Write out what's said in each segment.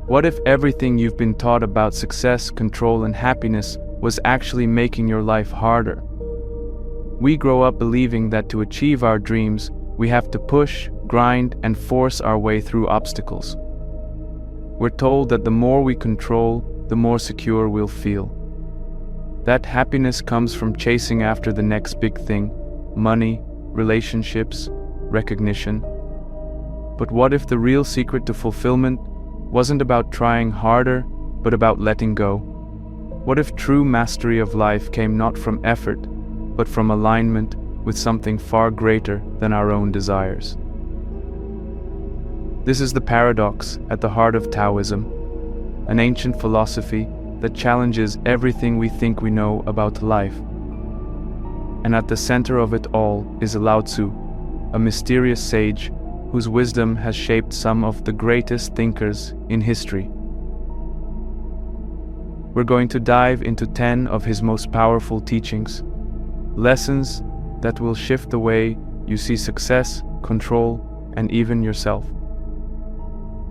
What if everything you've been taught about success, control, and happiness was actually making your life harder? We grow up believing that to achieve our dreams, we have to push, grind, and force our way through obstacles. We're told that the more we control, the more secure we'll feel. That happiness comes from chasing after the next big thing: money, relationships, recognition. But what if the real secret to fulfillment wasn't about trying harder, but about letting go? What if true mastery of life came not from effort, but from alignment with something far greater than our own desires? This is the paradox at the heart of Taoism, an ancient philosophy that challenges everything we think we know about life. And at the center of it all is Lao Tzu, a mysterious sage whose wisdom has shaped some of the greatest thinkers in history. We're going to dive into 10 of his most powerful teachings, lessons that will shift the way you see success, control, and even yourself.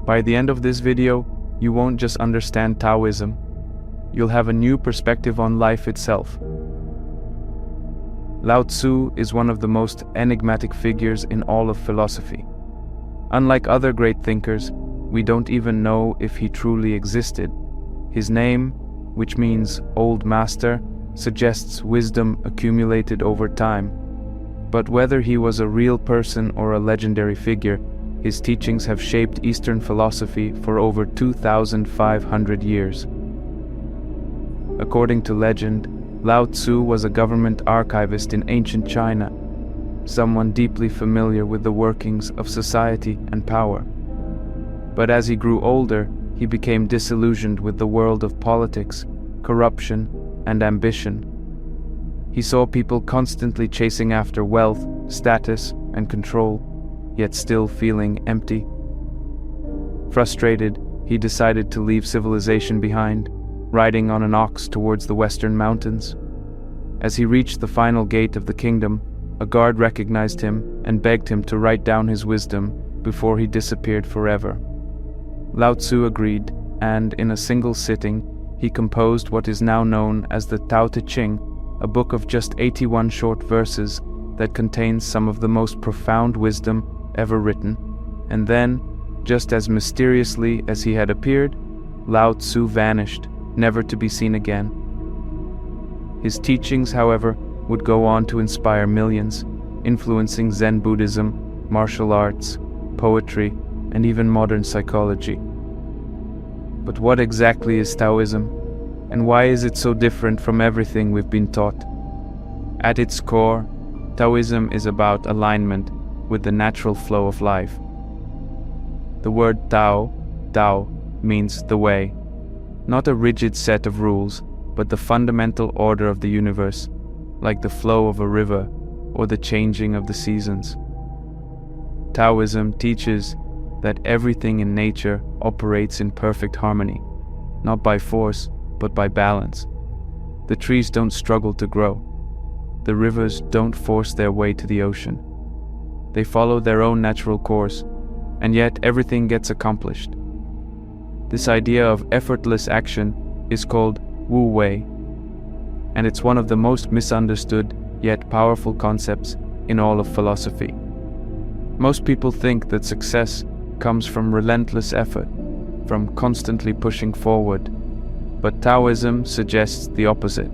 By the end of this video, you won't just understand Taoism, you'll have a new perspective on life itself. Lao Tzu is one of the most enigmatic figures in all of philosophy. Unlike other great thinkers, we don't even know if he truly existed. His name, which means old master, suggests wisdom accumulated over time. But whether he was a real person or a legendary figure, his teachings have shaped Eastern philosophy for over 2,500 years. According to legend, Lao Tzu was a government archivist in ancient China, someone deeply familiar with the workings of society and power. But as he grew older, he became disillusioned with the world of politics, corruption, and ambition. He saw people constantly chasing after wealth, status, and control, yet still feeling empty. Frustrated, he decided to leave civilization behind, riding on an ox towards the western mountains. As he reached the final gate of the kingdom, a guard recognized him and begged him to write down his wisdom before he disappeared forever. Lao Tzu agreed, and in a single sitting, he composed what is now known as the Tao Te Ching, a book of just 81 short verses that contains some of the most profound wisdom ever written. And then, just as mysteriously as he had appeared, Lao Tzu vanished, never to be seen again. His teachings, however, would go on to inspire millions, influencing Zen Buddhism, martial arts, poetry, and even modern psychology. But what exactly is Taoism, and why is it so different from everything we've been taught? At its core, Taoism is about alignment with the natural flow of life. The word Tao means the way, not a rigid set of rules, but the fundamental order of the universe, like the flow of a river or the changing of the seasons. Taoism teaches that everything in nature operates in perfect harmony, not by force, but by balance. The trees don't struggle to grow. The rivers don't force their way to the ocean. They follow their own natural course, and yet everything gets accomplished. This idea of effortless action is called Wu Wei, and it's one of the most misunderstood yet powerful concepts in all of philosophy. Most people think that success comes from relentless effort, from constantly pushing forward, but Taoism suggests the opposite,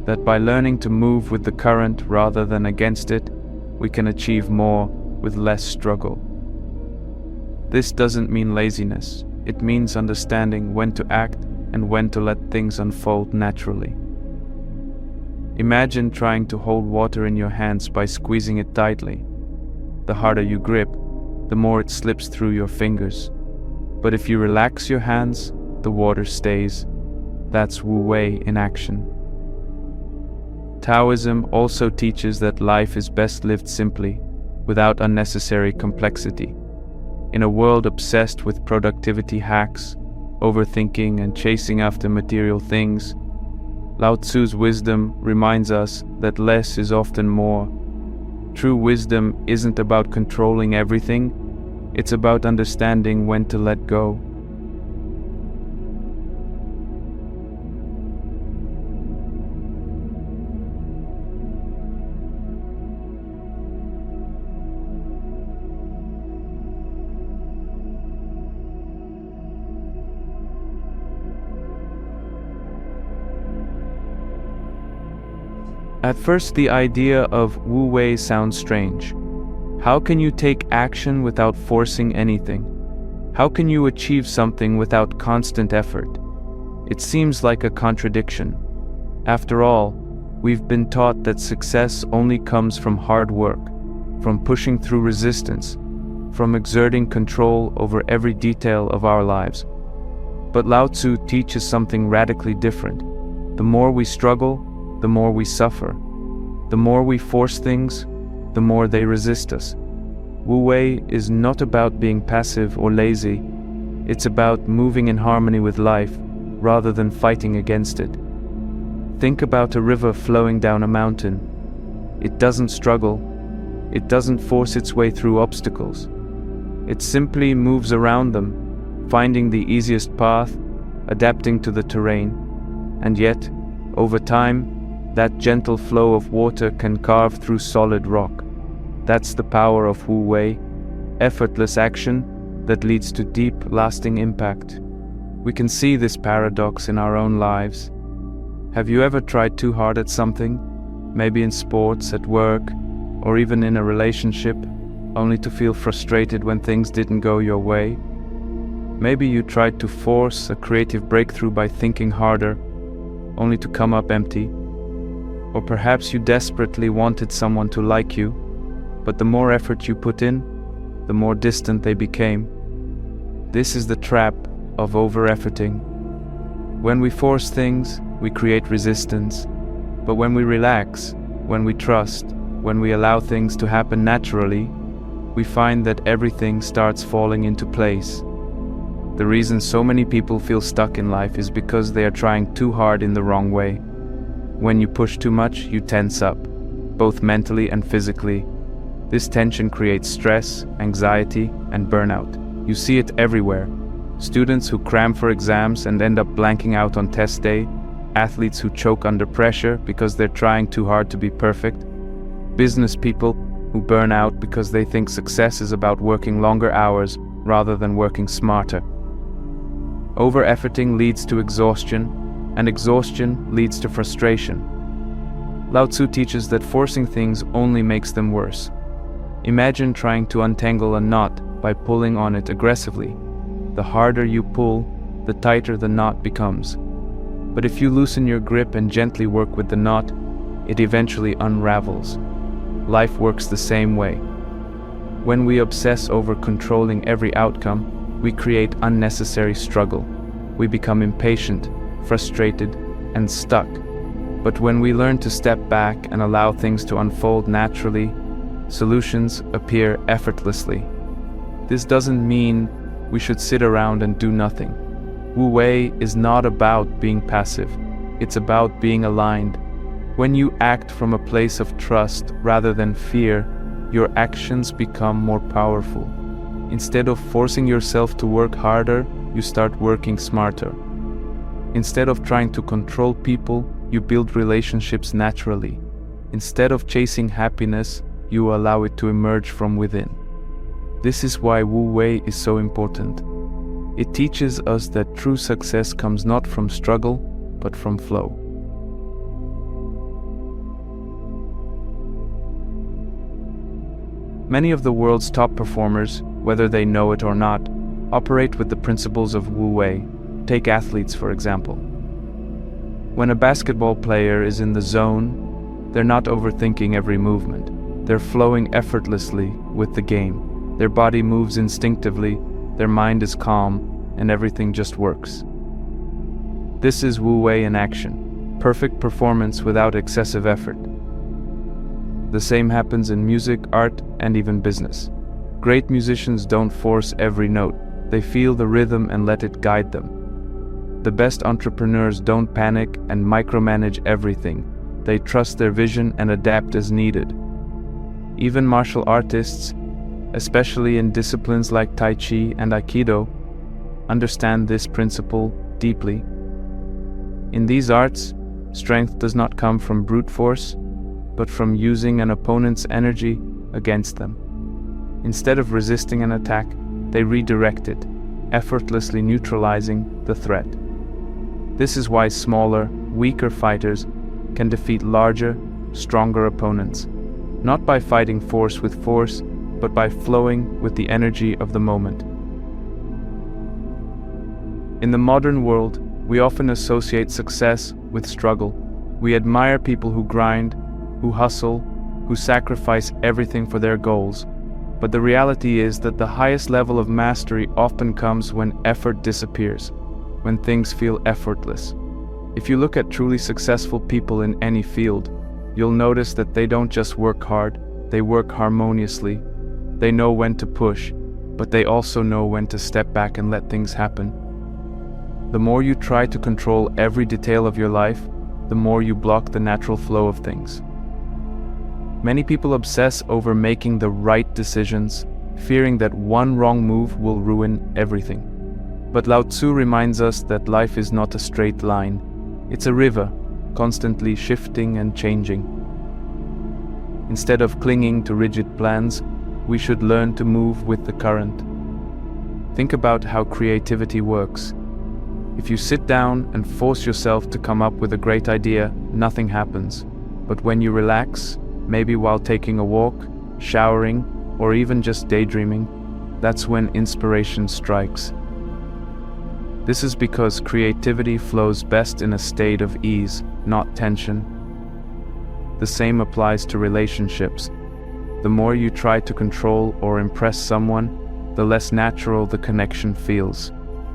that by learning to move with the current rather than against it, we can achieve more with less struggle. This doesn't mean laziness, it means understanding when to act and when to let things unfold naturally. Imagine trying to hold water in your hands by squeezing it tightly. The harder you grip, the more it slips through your fingers. But if you relax your hands, the water stays. That's Wu Wei in action. Taoism also teaches that life is best lived simply, without unnecessary complexity. In a world obsessed with productivity hacks, overthinking and chasing after material things, Lao Tzu's wisdom reminds us that less is often more. True wisdom isn't about controlling everything, it's about understanding when to let go. At first, the idea of Wu Wei sounds strange. How can you take action without forcing anything? How can you achieve something without constant effort? It seems like a contradiction. After all, we've been taught that success only comes from hard work, from pushing through resistance, from exerting control over every detail of our lives. But Lao Tzu teaches something radically different. The more we struggle, the more we suffer. The more we force things, the more they resist us. Wu Wei is not about being passive or lazy. It's about moving in harmony with life, rather than fighting against it. Think about a river flowing down a mountain. It doesn't struggle. It doesn't force its way through obstacles. It simply moves around them, finding the easiest path, adapting to the terrain. And yet, over time, that gentle flow of water can carve through solid rock. That's the power of Wu Wei, effortless action that leads to deep, lasting impact. We can see this paradox in our own lives. Have you ever tried too hard at something, maybe in sports, at work, or even in a relationship, only to feel frustrated when things didn't go your way? Maybe you tried to force a creative breakthrough by thinking harder, only to come up empty. Or perhaps you desperately wanted someone to like you, but the more effort you put in, the more distant they became. This is the trap of over-efforting. When we force things, we create resistance. But when we relax, when we trust, when we allow things to happen naturally, we find that everything starts falling into place. The reason so many people feel stuck in life is because they are trying too hard in the wrong way. When you push too much, you tense up, both mentally and physically. This tension creates stress, anxiety, and burnout. You see it everywhere. Students who cram for exams and end up blanking out on test day, athletes who choke under pressure because they're trying too hard to be perfect, business people who burn out because they think success is about working longer hours rather than working smarter. Over-efforting leads to exhaustion, and exhaustion leads to frustration. Lao Tzu teaches that forcing things only makes them worse. Imagine trying to untangle a knot by pulling on it aggressively. The harder you pull, the tighter the knot becomes. But if you loosen your grip and gently work with the knot, it eventually unravels. Life works the same way. When we obsess over controlling every outcome, we create unnecessary struggle. We become impatient, frustrated, and stuck. But when we learn to step back and allow things to unfold naturally, solutions appear effortlessly. This doesn't mean we should sit around and do nothing. Wu Wei is not about being passive. It's about being aligned. When you act from a place of trust rather than fear, your actions become more powerful. Instead of forcing yourself to work harder, you start working smarter. Instead of trying to control people, you build relationships naturally. Instead of chasing happiness, you allow it to emerge from within. This is why Wu Wei is so important. It teaches us that true success comes not from struggle, but from flow. Many of the world's top performers, whether they know it or not, operate with the principles of Wu Wei. Take athletes, for example. When a basketball player is in the zone, they're not overthinking every movement. They're flowing effortlessly with the game. Their body moves instinctively, their mind is calm, and everything just works. This is Wu Wei in action. Perfect performance without excessive effort. The same happens in music, art, and even business. Great musicians don't force every note. They feel the rhythm and let it guide them. The best entrepreneurs don't panic and micromanage everything. They trust their vision and adapt as needed. Even martial artists, especially in disciplines like Tai Chi and Aikido, understand this principle deeply. In these arts, strength does not come from brute force, but from using an opponent's energy against them. Instead of resisting an attack, they redirect it, effortlessly neutralizing the threat. This is why smaller, weaker fighters can defeat larger, stronger opponents, not by fighting force with force, but by flowing with the energy of the moment. In the modern world, we often associate success with struggle. We admire people who grind, who hustle, who sacrifice everything for their goals. But the reality is that the highest level of mastery often comes when effort disappears, when things feel effortless. If you look at truly successful people in any field, you'll notice that they don't just work hard, they work harmoniously. They know when to push, but they also know when to step back and let things happen. The more you try to control every detail of your life, the more you block the natural flow of things. Many people obsess over making the right decisions, fearing that one wrong move will ruin everything. But Lao Tzu reminds us that life is not a straight line. It's a river, constantly shifting and changing. Instead of clinging to rigid plans, we should learn to move with the current. Think about how creativity works. If you sit down and force yourself to come up with a great idea, nothing happens. But when you relax, maybe while taking a walk, showering, or even just daydreaming, that's when inspiration strikes. This is because creativity flows best in a state of ease, not tension. The same applies to relationships. The more you try to control or impress someone, the less natural the connection feels.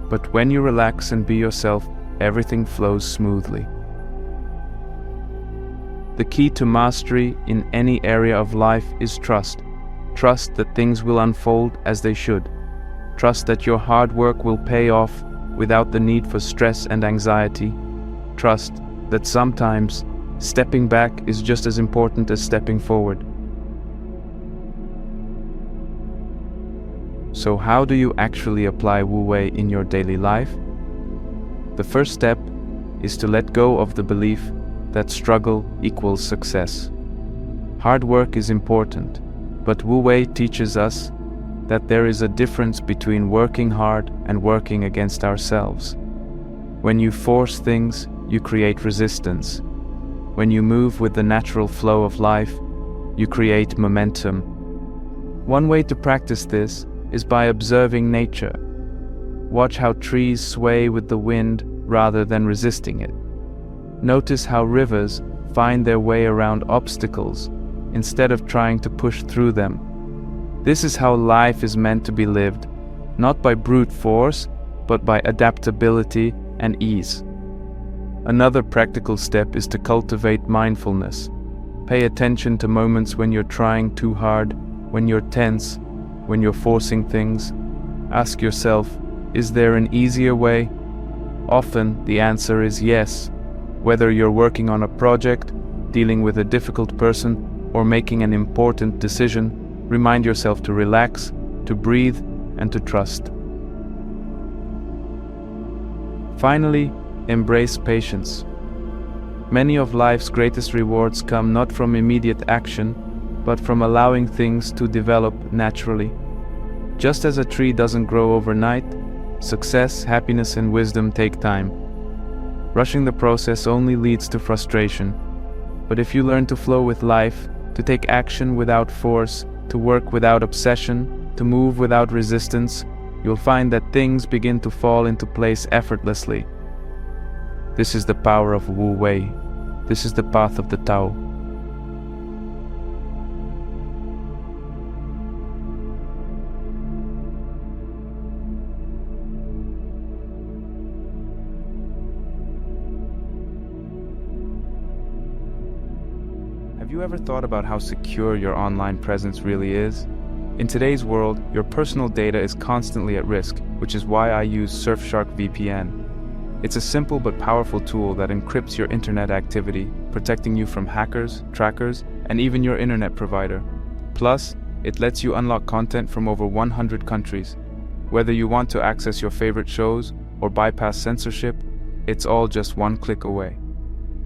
But when you relax and be yourself, everything flows smoothly. The key to mastery in any area of life is trust. Trust that things will unfold as they should. Trust that your hard work will pay off without the need for stress and anxiety. Trust that sometimes stepping back is just as important as stepping forward. So how do you actually apply Wu Wei in your daily life? The first step is to let go of the belief that struggle equals success. Hard work is important, but Wu Wei teaches us that there is a difference between working hard and working against ourselves. When you force things, you create resistance. When you move with the natural flow of life, you create momentum. One way to practice this is by observing nature. Watch how trees sway with the wind rather than resisting it. Notice how rivers find their way around obstacles instead of trying to push through them. This is how life is meant to be lived, not by brute force, but by adaptability and ease. Another practical step is to cultivate mindfulness. Pay attention to moments when you're trying too hard, when you're tense, when you're forcing things. Ask yourself, is there an easier way? Often the answer is yes. Whether you're working on a project, dealing with a difficult person, or making an important decision, remind yourself to relax, to breathe, and to trust. Finally, embrace patience. Many of life's greatest rewards come not from immediate action, but from allowing things to develop naturally. Just as a tree doesn't grow overnight, success, happiness, and wisdom take time. Rushing the process only leads to frustration. But if you learn to flow with life, to take action without force, to work without obsession, to move without resistance, you'll find that things begin to fall into place effortlessly. This is the power of Wu Wei. This is the path of the Tao. Have you ever thought about how secure your online presence really is? In today's world, your personal data is constantly at risk, which is why I use Surfshark VPN. It's a simple but powerful tool that encrypts your internet activity, protecting you from hackers, trackers, and even your internet provider. Plus, it lets you unlock content from over 100 countries. Whether you want to access your favorite shows or bypass censorship, it's all just one click away.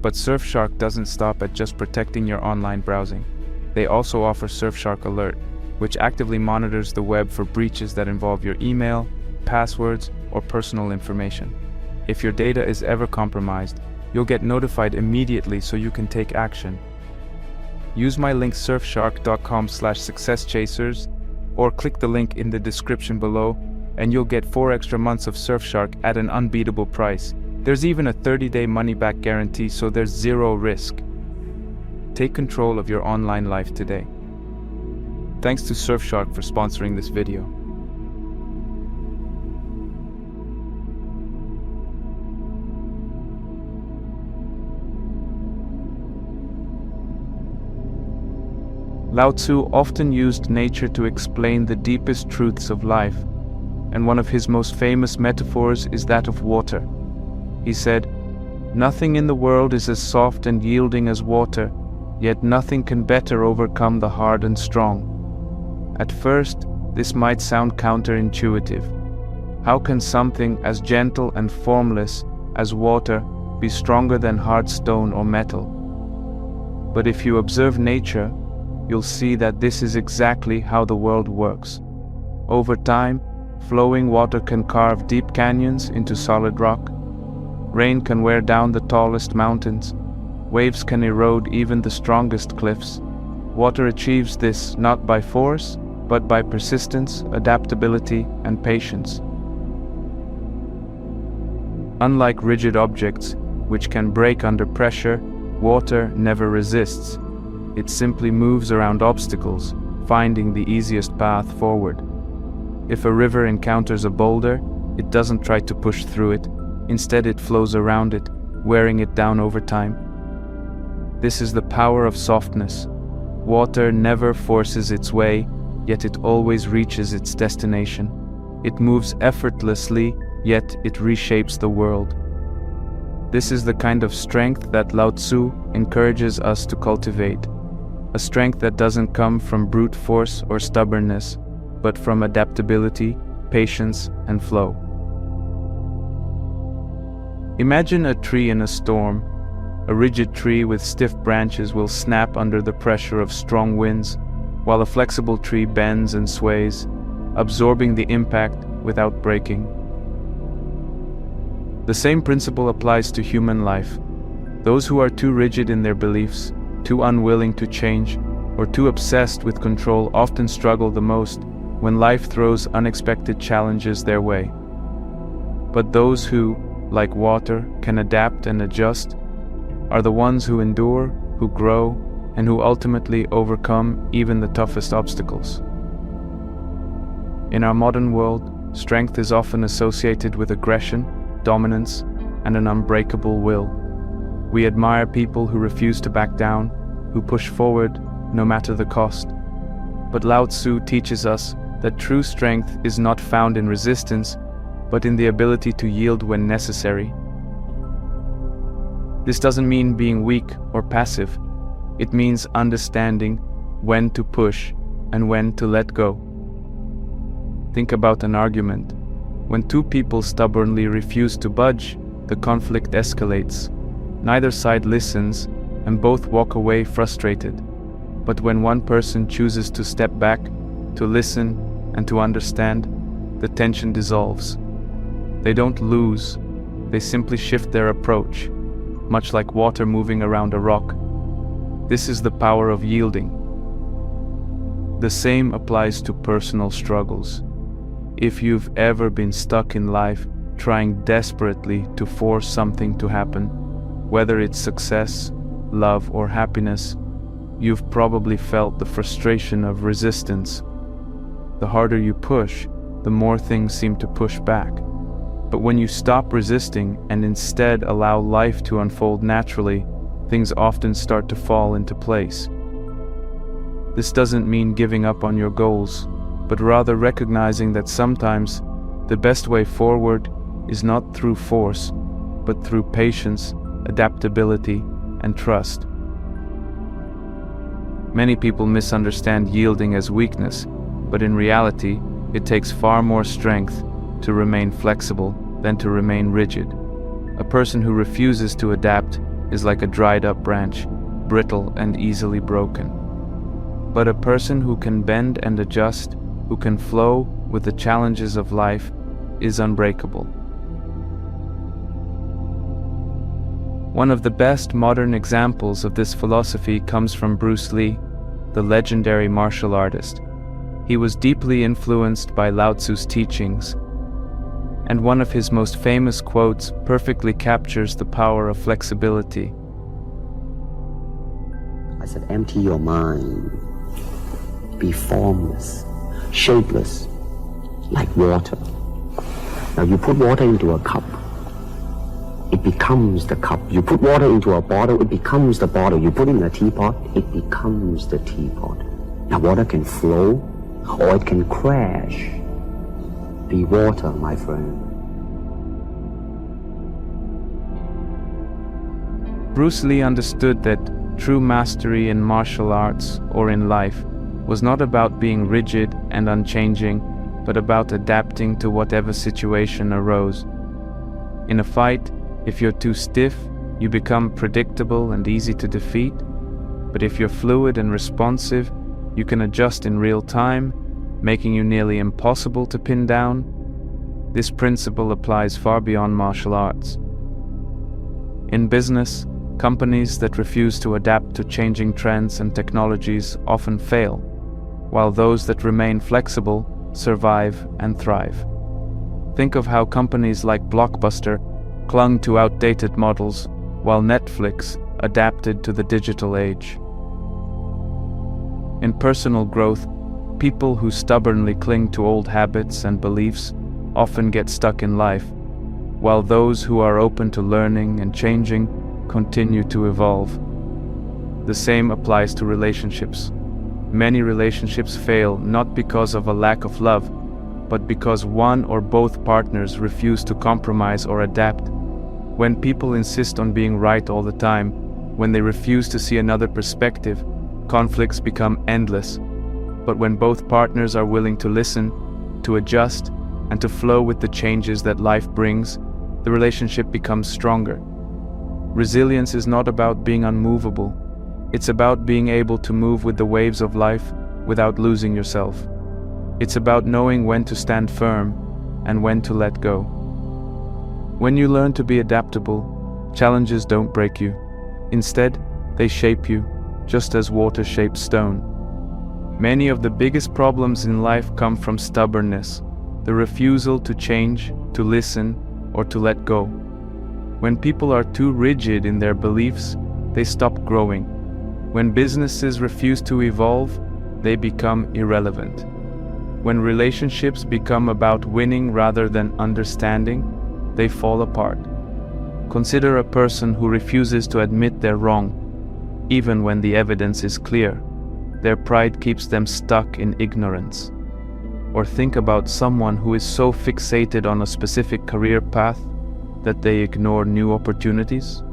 But Surfshark doesn't stop at just protecting your online browsing. They also offer Surfshark Alert, which actively monitors the web for breaches that involve your email, passwords, or personal information. If your data is ever compromised, you'll get notified immediately so you can take action. use my link surfshark.com/successchasers or click the link in the description below and you'll get 4 extra months of Surfshark at an unbeatable price. There's even a 30-day money-back guarantee, so there's zero risk. Take control of your online life today. Thanks to Surfshark for sponsoring this video. Lao Tzu often used nature to explain the deepest truths of life, and one of his most famous metaphors is that of water. He said, "Nothing in the world is as soft and yielding as water, yet nothing can better overcome the hard and strong." At first, this might sound counterintuitive. How can something as gentle and formless as water be stronger than hard stone or metal? But if you observe nature, you'll see that this is exactly how the world works. Over time, flowing water can carve deep canyons into solid rock. Rain can wear down the tallest mountains. Waves can erode even the strongest cliffs. Water achieves this not by force, but by persistence, adaptability, and patience. Unlike rigid objects, which can break under pressure, water never resists. It simply moves around obstacles, finding the easiest path forward. If a river encounters a boulder, it doesn't try to push through it. Instead, it flows around it, wearing it down over time. This is the power of softness. Water never forces its way, yet it always reaches its destination. It moves effortlessly, yet it reshapes the world. This is the kind of strength that Lao Tzu encourages us to cultivate. A strength that doesn't come from brute force or stubbornness, but from adaptability, patience, and flow. Imagine a tree in a storm. A rigid tree with stiff branches will snap under the pressure of strong winds, while a flexible tree bends and sways, absorbing the impact without breaking. The same principle applies to human life. Those who are too rigid in their beliefs, too unwilling to change, or too obsessed with control often struggle the most when life throws unexpected challenges their way. But those who, like water, can adapt and adjust are the ones who endure, who grow, and who ultimately overcome even the toughest obstacles. In our modern world, strength is often associated with aggression, dominance, and an unbreakable will. We admire people who refuse to back down, who push forward no matter the cost. But Lao Tzu teaches us that true strength is not found in resistance, but in the ability to yield when necessary. This doesn't mean being weak or passive. It means understanding when to push and when to let go. Think about an argument. When two people stubbornly refuse to budge, the conflict escalates. Neither side listens, and both walk away frustrated. But when one person chooses to step back, to listen, and to understand, the tension dissolves. They don't lose, they simply shift their approach, much like water moving around a rock. This is the power of yielding. The same applies to personal struggles. If you've ever been stuck in life, trying desperately to force something to happen, whether it's success, love, or happiness, you've probably felt the frustration of resistance. The harder you push, the more things seem to push back. But when you stop resisting and instead allow life to unfold naturally, things often start to fall into place. This doesn't mean giving up on your goals, but rather recognizing that sometimes the best way forward is not through force, but through patience, adaptability, and trust. Many people misunderstand yielding as weakness, but in reality, it takes far more strength to remain flexible than to remain rigid. A person who refuses to adapt is like a dried-up branch, brittle and easily broken. But a person who can bend and adjust, who can flow with the challenges of life, is unbreakable. One of the best modern examples of this philosophy comes from Bruce Lee, the legendary martial artist. He was deeply influenced by Lao Tzu's teachings, and one of his most famous quotes perfectly captures the power of flexibility. I said, empty your mind. Be formless, shapeless, like water. Now you put water into a cup, it becomes the cup. You put water into a bottle, it becomes the bottle. You put it in a teapot, it becomes the teapot. Now water can flow or it can crash. Be water, my friend. Bruce Lee understood that true mastery in martial arts or in life was not about being rigid and unchanging, but about adapting to whatever situation arose. In a fight, if you're too stiff, you become predictable and easy to defeat. But if you're fluid and responsive, you can adjust in real time, making you nearly impossible to pin down. This principle applies far beyond martial arts. In business, companies that refuse to adapt to changing trends and technologies often fail, while those that remain flexible survive and thrive. Think of how companies like Blockbuster clung to outdated models, while Netflix adapted to the digital age. In personal growth, people who stubbornly cling to old habits and beliefs often get stuck in life, while those who are open to learning and changing continue to evolve. The same applies to relationships. Many relationships fail not because of a lack of love, but because one or both partners refuse to compromise or adapt. When people insist on being right all the time, when they refuse to see another perspective, conflicts become endless. But when both partners are willing to listen, to adjust, and to flow with the changes that life brings, the relationship becomes stronger. Resilience is not about being unmovable. It's about being able to move with the waves of life without losing yourself. It's about knowing when to stand firm and when to let go. When you learn to be adaptable, challenges don't break you. Instead, they shape you, just as water shapes stone. Many of the biggest problems in life come from stubbornness, the refusal to change, to listen, or to let go. When people are too rigid in their beliefs, they stop growing. When businesses refuse to evolve, they become irrelevant. When relationships become about winning rather than understanding, they fall apart. Consider a person who refuses to admit they're wrong, even when the evidence is clear. Their pride keeps them stuck in ignorance. Or think about someone who is so fixated on a specific career path that they ignore new opportunities,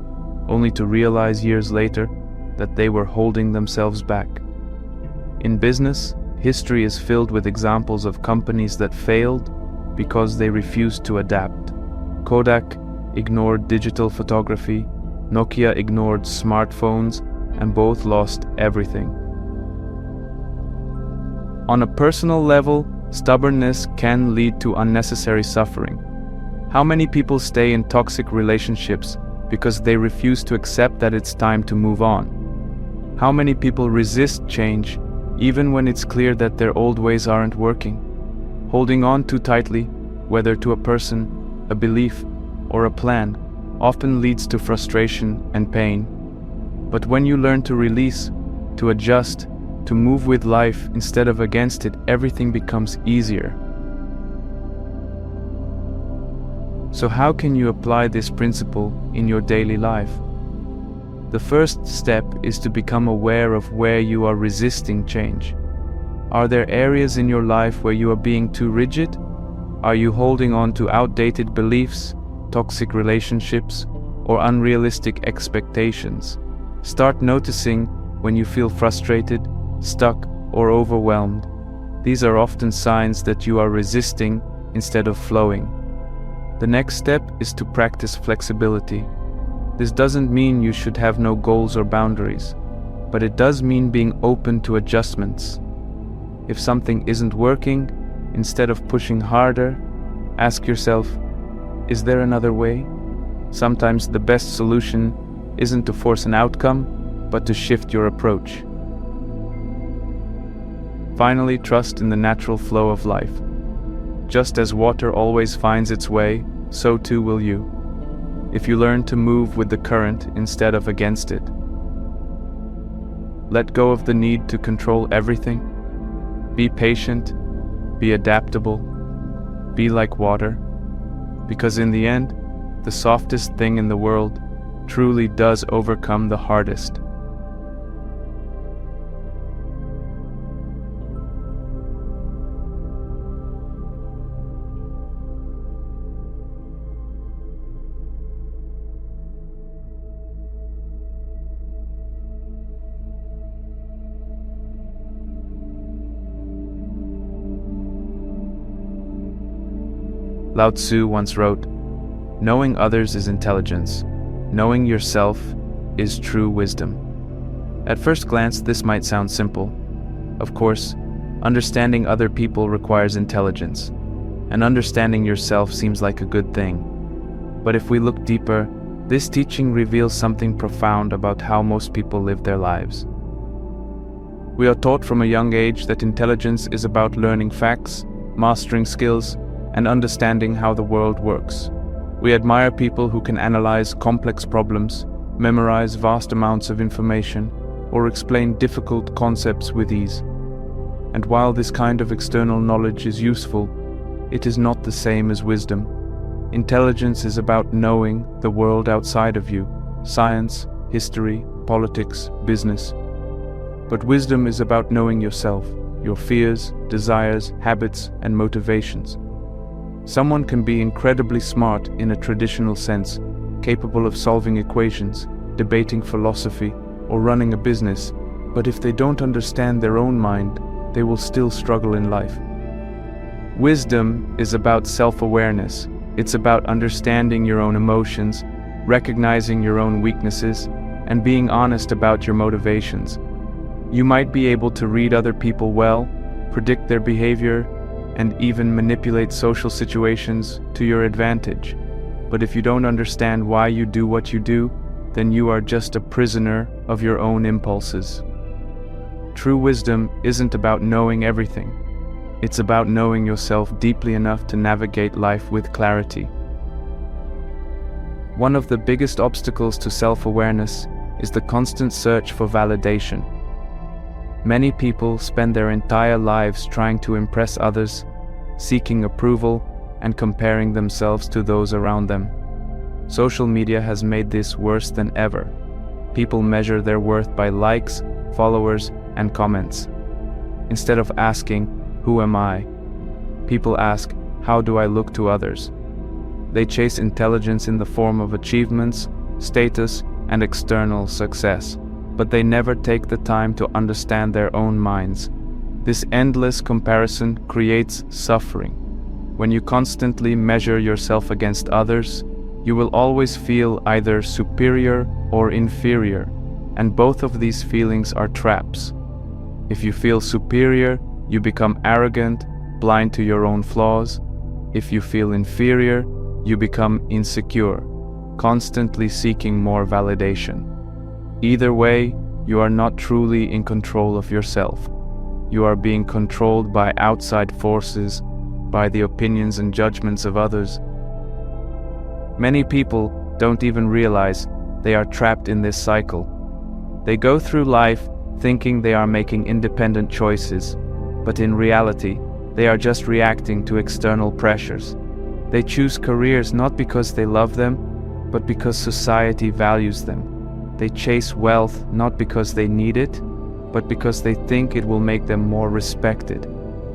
only to realize years later that they were holding themselves back. In business, history is filled with examples of companies that failed because they refused to adapt. Kodak ignored digital photography, Nokia ignored smartphones, and both lost everything. On a personal level, stubbornness can lead to unnecessary suffering. How many people stay in toxic relationships because they refuse to accept that it's time to move on? How many people resist change even when it's clear that their old ways aren't working? Holding on too tightly, whether to a person, a belief, or a plan, often leads to frustration and pain. But when you learn to release, to adjust, to move with life instead of against it, everything becomes easier. So how can you apply this principle in your daily life? The first step is to become aware of where you are resisting change. Are there areas in your life where you are being too rigid? Are you holding on to outdated beliefs, toxic relationships, or unrealistic expectations? Start noticing when you feel frustrated, stuck, or overwhelmed. These are often signs that you are resisting instead of flowing. The next step is to practice flexibility. This doesn't mean you should have no goals or boundaries, but it does mean being open to adjustments. If something isn't working, instead of pushing harder, ask yourself, is there another way? Sometimes the best solution isn't to force an outcome, but to shift your approach. Finally, trust in the natural flow of life. Just as water always finds its way, so too will you, if you learn to move with the current instead of against it. Let go of the need to control everything. Be patient, be adaptable, be like water, because in the end, the softest thing in the world truly does overcome the hardest. Lao Tzu once wrote, "Knowing others is intelligence. Knowing yourself is true wisdom." At first glance, this might sound simple. Of course, understanding other people requires intelligence, and understanding yourself seems like a good thing. But if we look deeper, this teaching reveals something profound about how most people live their lives. We are taught from a young age that intelligence is about learning facts, mastering skills, and understanding how the world works. We admire people who can analyze complex problems, memorize vast amounts of information, or explain difficult concepts with ease. And while this kind of external knowledge is useful, it is not the same as wisdom. Intelligence is about knowing the world outside of you, science, history, politics, business. But wisdom is about knowing yourself, your fears, desires, habits, and motivations. Someone can be incredibly smart in a traditional sense, capable of solving equations, debating philosophy, or running a business, but if they don't understand their own mind, they will still struggle in life. Wisdom is about self-awareness. It's about understanding your own emotions, recognizing your own weaknesses, and being honest about your motivations. You might be able to read other people well, predict their behavior, and even manipulate social situations to your advantage. But if you don't understand why you do what you do, then you are just a prisoner of your own impulses. True wisdom isn't about knowing everything. It's about knowing yourself deeply enough to navigate life with clarity. One of the biggest obstacles to self-awareness is the constant search for validation. Many people spend their entire lives trying to impress others, seeking approval, and comparing themselves to those around them. Social media has made this worse than ever. People measure their worth by likes, followers, and comments. Instead of asking, "Who am I?" people ask, "How do I look to others?" They chase intelligence in the form of achievements, status, and external success, but they never take the time to understand their own minds. This endless comparison creates suffering. When you constantly measure yourself against others, you will always feel either superior or inferior, and both of these feelings are traps. If you feel superior, you become arrogant, blind to your own flaws. If you feel inferior, you become insecure, constantly seeking more validation. Either way, you are not truly in control of yourself. You are being controlled by outside forces, by the opinions and judgments of others. Many people don't even realize they are trapped in this cycle. They go through life thinking they are making independent choices, but in reality, they are just reacting to external pressures. They choose careers not because they love them, but because society values them. They chase wealth not because they need it, but because they think it will make them more respected.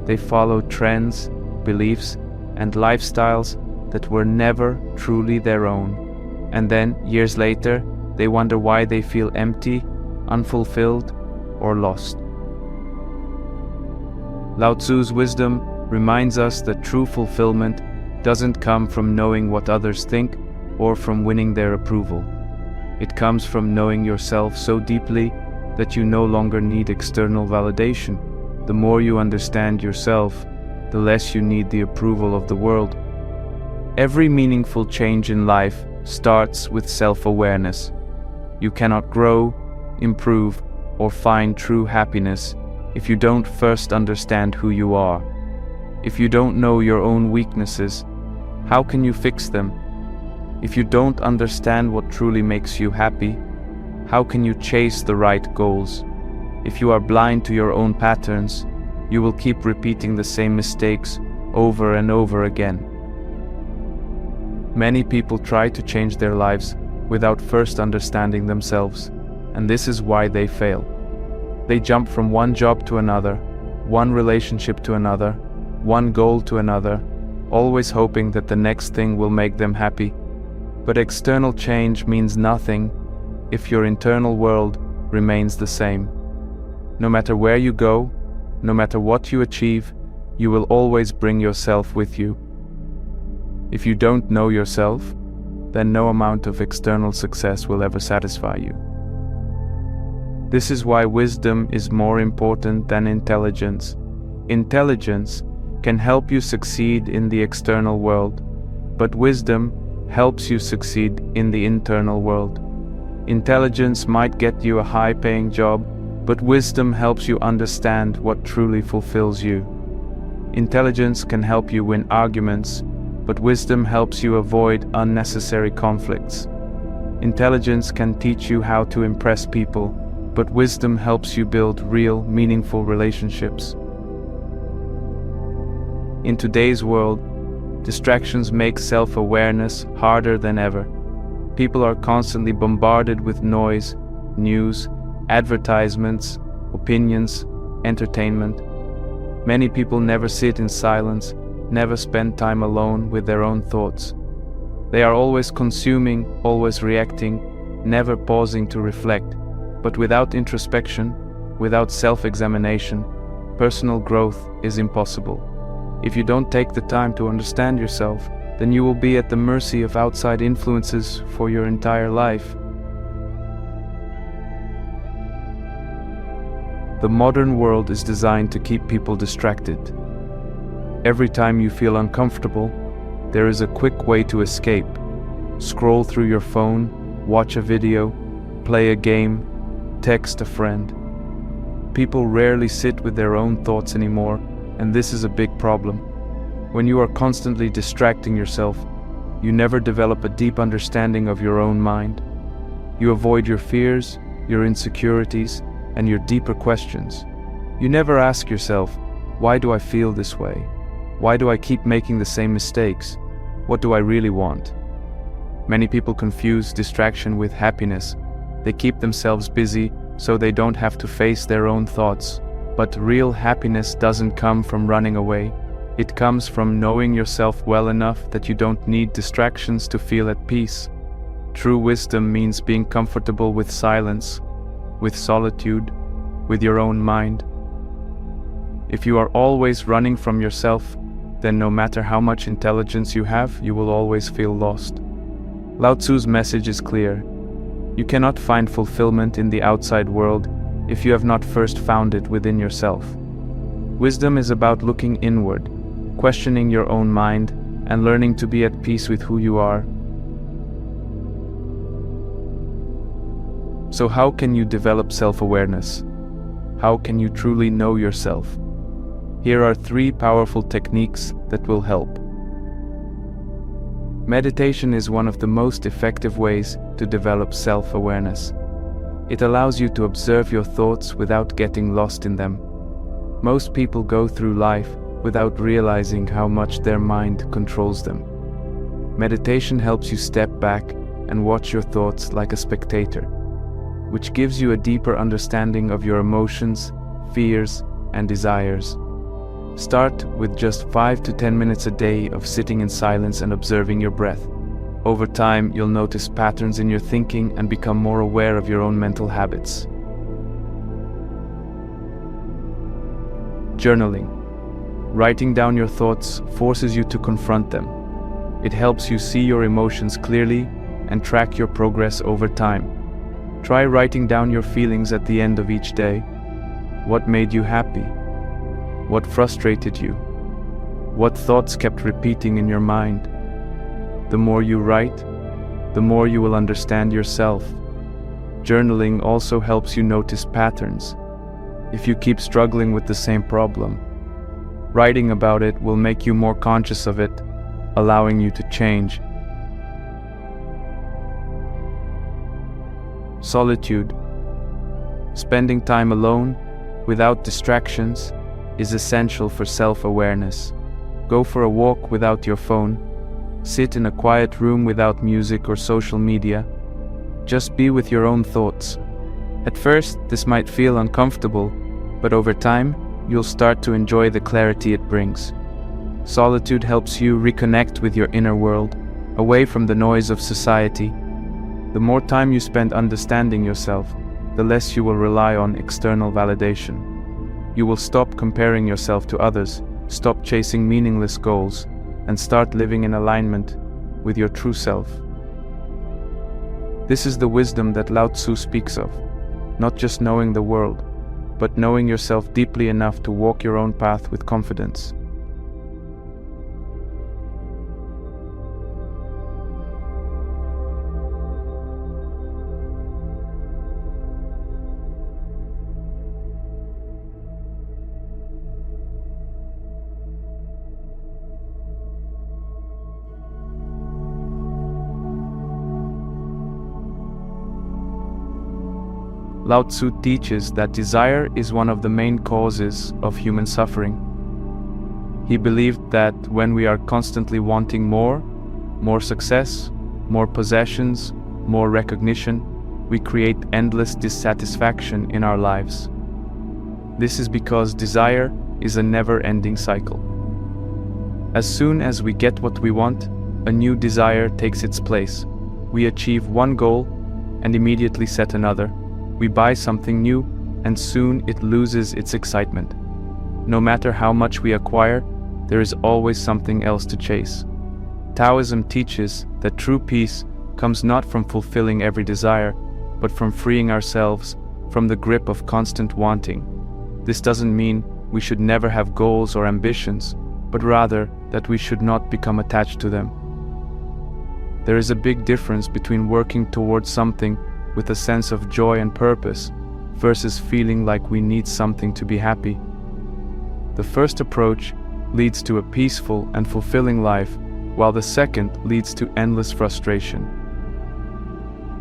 They follow trends, beliefs, and lifestyles that were never truly their own. And then, years later, they wonder why they feel empty, unfulfilled, or lost. Lao Tzu's wisdom reminds us that true fulfillment doesn't come from knowing what others think or from winning their approval. It comes from knowing yourself so deeply that you no longer need external validation. The more you understand yourself, the less you need the approval of the world. Every meaningful change in life starts with self-awareness. You cannot grow, improve, or find true happiness if you don't first understand who you are. If you don't know your own weaknesses, how can you fix them? If you don't understand what truly makes you happy, how can you chase the right goals? If you are blind to your own patterns, you will keep repeating the same mistakes over and over again. Many people try to change their lives without first understanding themselves, and this is why they fail. They jump from one job to another, one relationship to another, one goal to another, always hoping that the next thing will make them happy. But external change means nothing if your internal world remains the same. No matter where you go, no matter what you achieve, you will always bring yourself with you. If you don't know yourself, then no amount of external success will ever satisfy you. This is why wisdom is more important than intelligence. Intelligence can help you succeed in the external world, but wisdom helps you succeed in the internal world. Intelligence might get you a high-paying job, but wisdom helps you understand what truly fulfills you. Intelligence can help you win arguments, but wisdom helps you avoid unnecessary conflicts. Intelligence can teach you how to impress people, but wisdom helps you build real, meaningful relationships. In today's world, distractions make self-awareness harder than ever. People are constantly bombarded with noise, news, advertisements, opinions, entertainment. Many people never sit in silence, never spend time alone with their own thoughts. They are always consuming, always reacting, never pausing to reflect. But without introspection, without self-examination, personal growth is impossible. If you don't take the time to understand yourself, then you will be at the mercy of outside influences for your entire life. The modern world is designed to keep people distracted. Every time you feel uncomfortable, there is a quick way to escape. Scroll through your phone, watch a video, play a game, text a friend. People rarely sit with their own thoughts anymore, and this is a big problem. When you are constantly distracting yourself, you never develop a deep understanding of your own mind. You avoid your fears, your insecurities, and your deeper questions. You never ask yourself, why do I feel this way? Why do I keep making the same mistakes? What do I really want? Many people confuse distraction with happiness. They keep themselves busy so they don't have to face their own thoughts. But real happiness doesn't come from running away. It comes from knowing yourself well enough that you don't need distractions to feel at peace. True wisdom means being comfortable with silence, with solitude, with your own mind. If you are always running from yourself, then no matter how much intelligence you have, you will always feel lost. Lao Tzu's message is clear. You cannot find fulfillment in the outside world if you have not first found it within yourself. Wisdom is about looking inward, questioning your own mind, and learning to be at peace with who you are. So how can you develop self-awareness? How can you truly know yourself? Here are 3 powerful techniques that will help. Meditation is one of the most effective ways to develop self-awareness. It allows you to observe your thoughts without getting lost in them. Most people go through life without realizing how much their mind controls them. Meditation helps you step back and watch your thoughts like a spectator, which gives you a deeper understanding of your emotions, fears, and desires. Start with just 5 to 10 minutes a day of sitting in silence and observing your breath. Over time, you'll notice patterns in your thinking and become more aware of your own mental habits. Journaling. Writing down your thoughts forces you to confront them. It helps you see your emotions clearly and track your progress over time. Try writing down your feelings at the end of each day. What made you happy? What frustrated you? What thoughts kept repeating in your mind? The more you write, the more you will understand yourself. Journaling also helps you notice patterns. If you keep struggling with the same problem, writing about it will make you more conscious of it, allowing you to change. Solitude. Spending time alone, without distractions, is essential for self-awareness. Go for a walk without your phone. Sit in a quiet room without music or social media. Just be with your own thoughts. At first, this might feel uncomfortable, but over time, you'll start to enjoy the clarity it brings. Solitude helps you reconnect with your inner world, away from the noise of society. The more time you spend understanding yourself, the less you will rely on external validation. You will stop comparing yourself to others, stop chasing meaningless goals, and start living in alignment with your true self. This is the wisdom that Lao Tzu speaks of, not just knowing the world, but knowing yourself deeply enough to walk your own path with confidence. Lao Tzu teaches that desire is one of the main causes of human suffering. He believed that when we are constantly wanting more success, more possessions, more recognition, we create endless dissatisfaction in our lives. This is because desire is a never-ending cycle. As soon as we get what we want, a new desire takes its place. We achieve one goal and immediately set another. We buy something new, and soon it loses its excitement. No matter how much we acquire, there is always something else to chase. Taoism teaches that true peace comes not from fulfilling every desire, but from freeing ourselves from the grip of constant wanting. This doesn't mean we should never have goals or ambitions, but rather that we should not become attached to them. There is a big difference between working towards something with a sense of joy and purpose, versus feeling like we need something to be happy. The first approach leads to a peaceful and fulfilling life, while the second leads to endless frustration.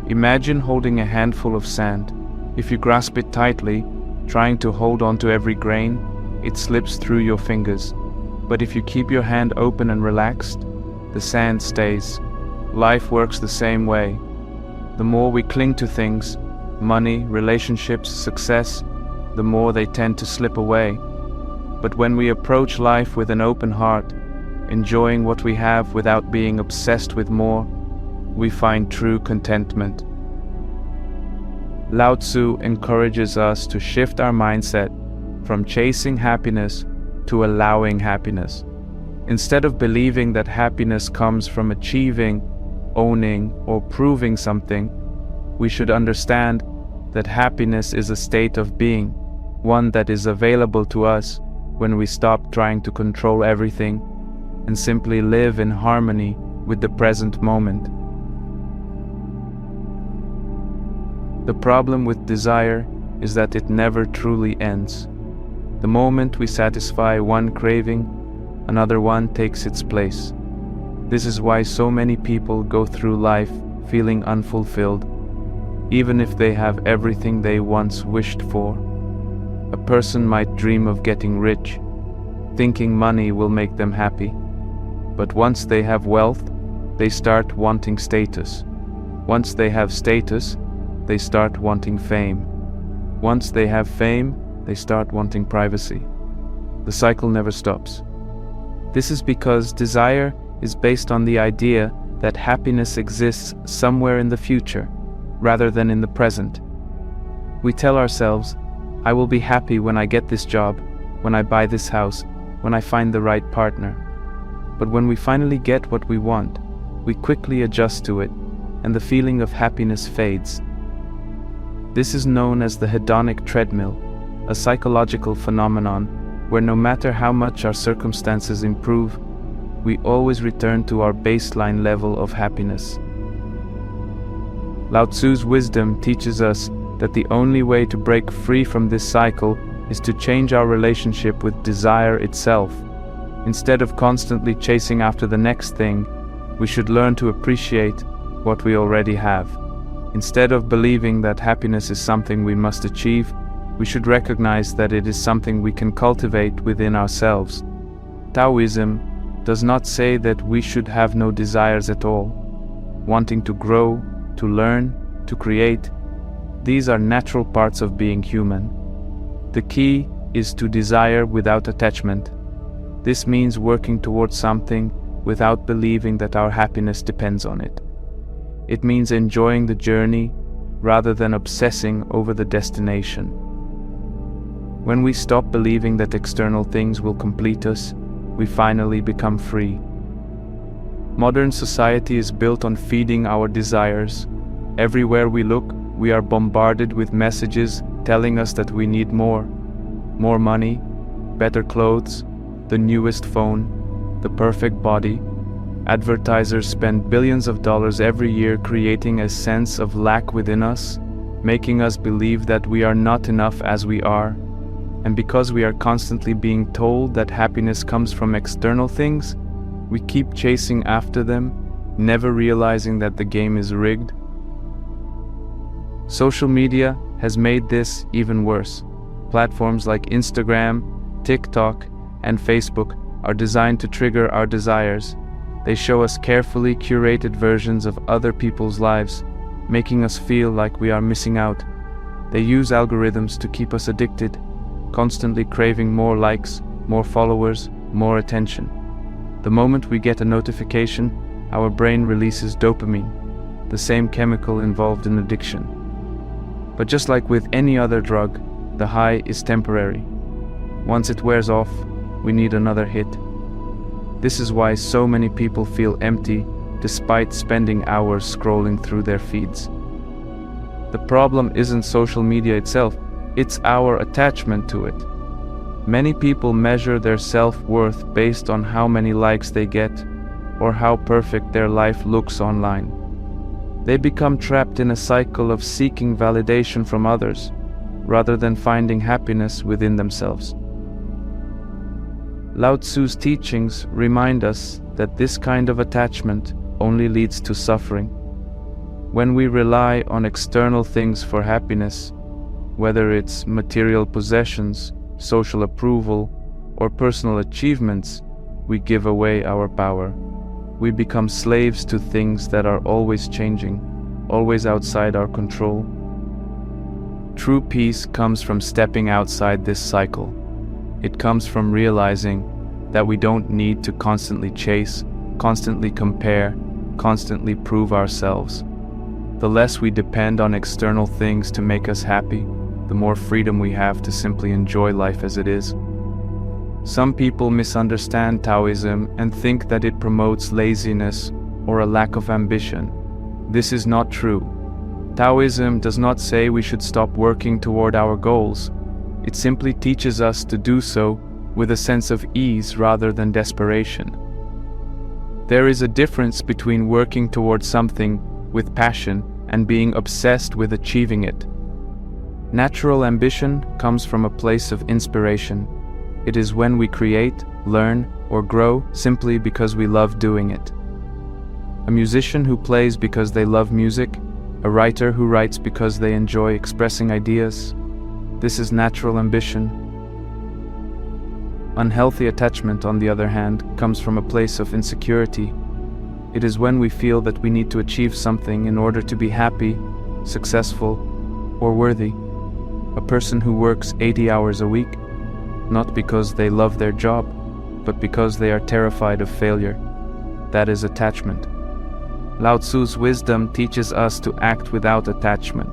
Imagine holding a handful of sand. If you grasp it tightly, trying to hold on to every grain, it slips through your fingers. But if you keep your hand open and relaxed, the sand stays. Life works the same way. The more we cling to things, money, relationships, success, the more they tend to slip away. But when we approach life with an open heart, enjoying what we have without being obsessed with more, we find true contentment. Lao Tzu encourages us to shift our mindset from chasing happiness to allowing happiness. Instead of believing that happiness comes from achieving, owning, or proving something, we should understand that happiness is a state of being, one that is available to us when we stop trying to control everything and simply live in harmony with the present moment. The problem with desire is that it never truly ends. The moment we satisfy one craving, another one takes its place. This is why so many people go through life feeling unfulfilled, even if they have everything they once wished for. A person might dream of getting rich, thinking money will make them happy. But once they have wealth, they start wanting status. Once they have status, they start wanting fame. Once they have fame, they start wanting privacy. The cycle never stops. This is because desire is based on the idea that happiness exists somewhere in the future, rather than in the present. We tell ourselves, I will be happy when I get this job, when I buy this house, when I find the right partner. But when we finally get what we want, we quickly adjust to it, and the feeling of happiness fades. This is known as the hedonic treadmill, a psychological phenomenon where no matter how much our circumstances improve, we always return to our baseline level of happiness. Lao Tzu's wisdom teaches us that the only way to break free from this cycle is to change our relationship with desire itself. Instead of constantly chasing after the next thing, we should learn to appreciate what we already have. Instead of believing that happiness is something we must achieve, we should recognize that it is something we can cultivate within ourselves. Taoism does not say that we should have no desires at all. Wanting to grow, to learn, to create, these are natural parts of being human. The key is to desire without attachment. This means working towards something without believing that our happiness depends on it. It means enjoying the journey rather than obsessing over the destination. When we stop believing that external things will complete us, we finally become free. Modern society is built on feeding our desires. Everywhere we look, we are bombarded with messages telling us that we need more. More money, better clothes, the newest phone, the perfect body. Advertisers spend billions of dollars every year creating a sense of lack within us, making us believe that we are not enough as we are. And because we are constantly being told that happiness comes from external things, we keep chasing after them, never realizing that the game is rigged. Social media has made this even worse. Platforms like Instagram, TikTok, and Facebook are designed to trigger our desires. They show us carefully curated versions of other people's lives, making us feel like we are missing out. They use algorithms to keep us addicted, constantly craving more likes, more followers, more attention. The moment we get a notification, our brain releases dopamine, the same chemical involved in addiction. But just like with any other drug, the high is temporary. Once it wears off, we need another hit. This is why so many people feel empty despite spending hours scrolling through their feeds. The problem isn't social media itself, it's our attachment to it. Many people measure their self-worth based on how many likes they get or how perfect their life looks online. They become trapped in a cycle of seeking validation from others, rather than finding happiness within themselves. Lao Tzu's teachings remind us that this kind of attachment only leads to suffering. When we rely on external things for happiness, whether it's material possessions, social approval, or personal achievements, we give away our power. We become slaves to things that are always changing, always outside our control. True peace comes from stepping outside this cycle. It comes from realizing that we don't need to constantly chase, constantly compare, constantly prove ourselves. The less we depend on external things to make us happy, the more freedom we have to simply enjoy life as it is. Some people misunderstand Taoism and think that it promotes laziness or a lack of ambition. This is not true. Taoism does not say we should stop working toward our goals. It simply teaches us to do so with a sense of ease rather than desperation. There is a difference between working towards something with passion and being obsessed with achieving it. Natural ambition comes from a place of inspiration. It is when we create, learn, or grow simply because we love doing it. A musician who plays because they love music, a writer who writes because they enjoy expressing ideas. This is natural ambition. Unhealthy attachment, on the other hand, comes from a place of insecurity. It is when we feel that we need to achieve something in order to be happy, successful, or worthy. A person who works 80 hours a week, not because they love their job, but because they are terrified of failure. That is attachment. Lao Tzu's wisdom teaches us to act without attachment.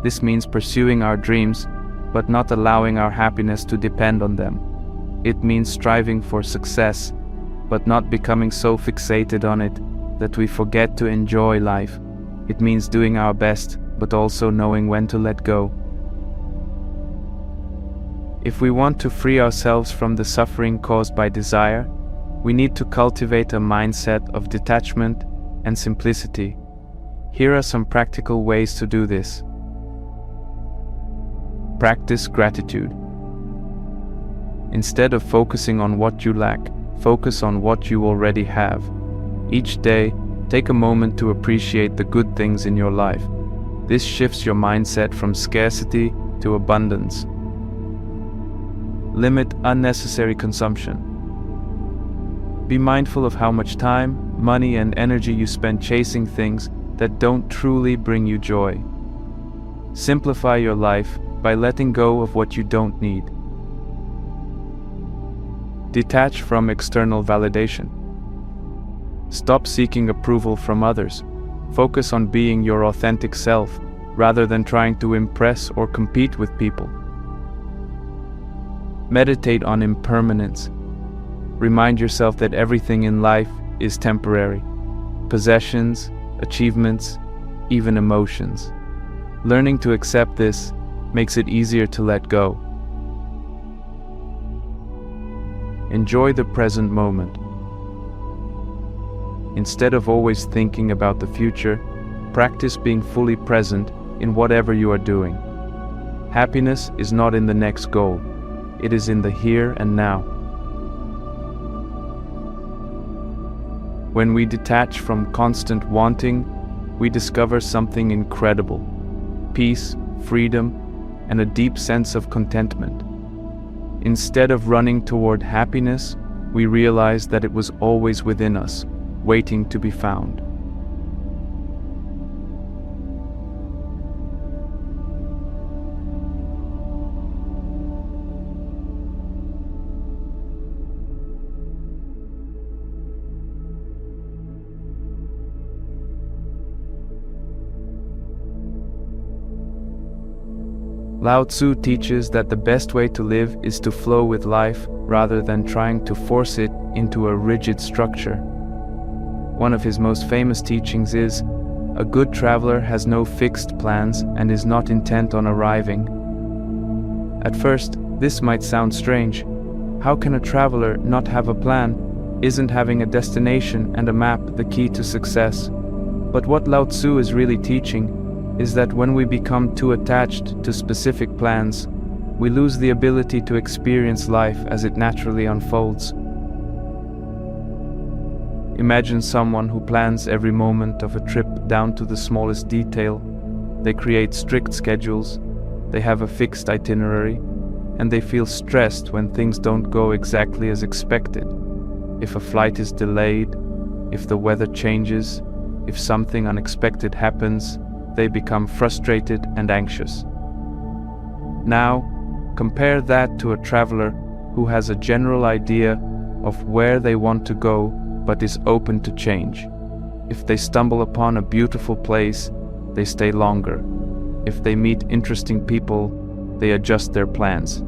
This means pursuing our dreams, but not allowing our happiness to depend on them. It means striving for success, but not becoming so fixated on it that we forget to enjoy life. It means doing our best, but also knowing when to let go. If we want to free ourselves from the suffering caused by desire, we need to cultivate a mindset of detachment and simplicity. Here are some practical ways to do this. Practice gratitude. Instead of focusing on what you lack, focus on what you already have. Each day, take a moment to appreciate the good things in your life. This shifts your mindset from scarcity to abundance. Limit unnecessary consumption. Be mindful of how much time, money, and energy you spend chasing things that don't truly bring you joy. Simplify your life by letting go of what you don't need. Detach from external validation. Stop seeking approval from others. Focus on being your authentic self, rather than trying to impress or compete with people. Meditate on impermanence. Remind yourself that everything in life is temporary. Possessions, achievements, even emotions. Learning to accept this makes it easier to let go. Enjoy the present moment. Instead of always thinking about the future, practice being fully present in whatever you are doing. Happiness is not in the next goal. It is in the here and now. When we detach from constant wanting, we discover something incredible: peace, freedom, and a deep sense of contentment. Instead of running toward happiness, we realize that it was always within us, waiting to be found. Lao Tzu teaches that the best way to live is to flow with life rather than trying to force it into a rigid structure. One of his most famous teachings is, "A good traveler has no fixed plans and is not intent on arriving." At first, this might sound strange. How can a traveler not have a plan? Isn't having a destination and a map the key to success? But what Lao Tzu is really teaching is that when we become too attached to specific plans, we lose the ability to experience life as it naturally unfolds. Imagine someone who plans every moment of a trip down to the smallest detail. They create strict schedules, they have a fixed itinerary, and they feel stressed when things don't go exactly as expected. If a flight is delayed, if the weather changes, if something unexpected happens, they become frustrated and anxious. Now, compare that to a traveler who has a general idea of where they want to go but is open to change. If they stumble upon a beautiful place, they stay longer. If they meet interesting people, they adjust their plans.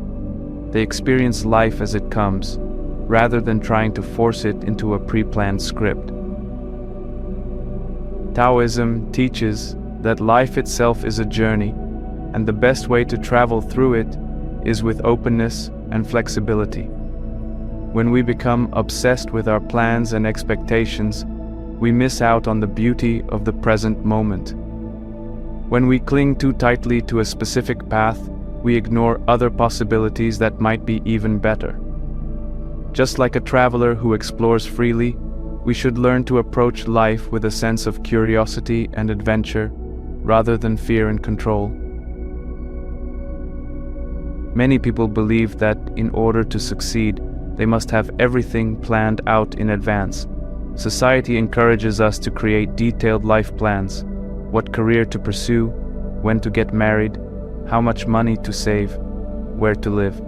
They experience life as it comes, rather than trying to force it into a pre-planned script. Taoism teaches that life itself is a journey, and the best way to travel through it is with openness and flexibility. When we become obsessed with our plans and expectations, we miss out on the beauty of the present moment. When we cling too tightly to a specific path, we ignore other possibilities that might be even better. Just like a traveler who explores freely, we should learn to approach life with a sense of curiosity and adventure, rather than fear and control. Many people believe that in order to succeed, they must have everything planned out in advance. Society encourages us to create detailed life plans: what career to pursue, when to get married, how much money to save, where to live.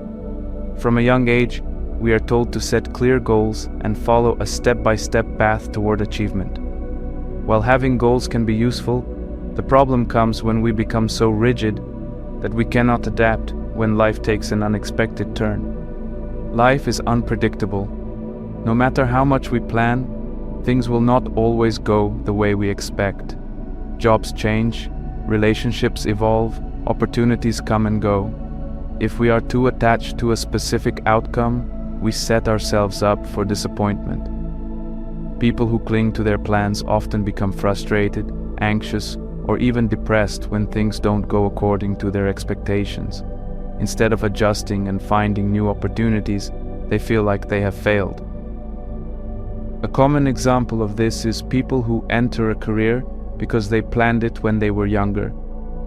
From a young age, we are told to set clear goals and follow a step-by-step path toward achievement. While having goals can be useful, the problem comes when we become so rigid that we cannot adapt when life takes an unexpected turn. Life is unpredictable. No matter how much we plan, things will not always go the way we expect. Jobs change, relationships evolve, opportunities come and go. If we are too attached to a specific outcome, we set ourselves up for disappointment. People who cling to their plans often become frustrated, anxious, or even depressed when things don't go according to their expectations. Instead of adjusting and finding new opportunities, they feel like they have failed. A common example of this is people who enter a career because they planned it when they were younger,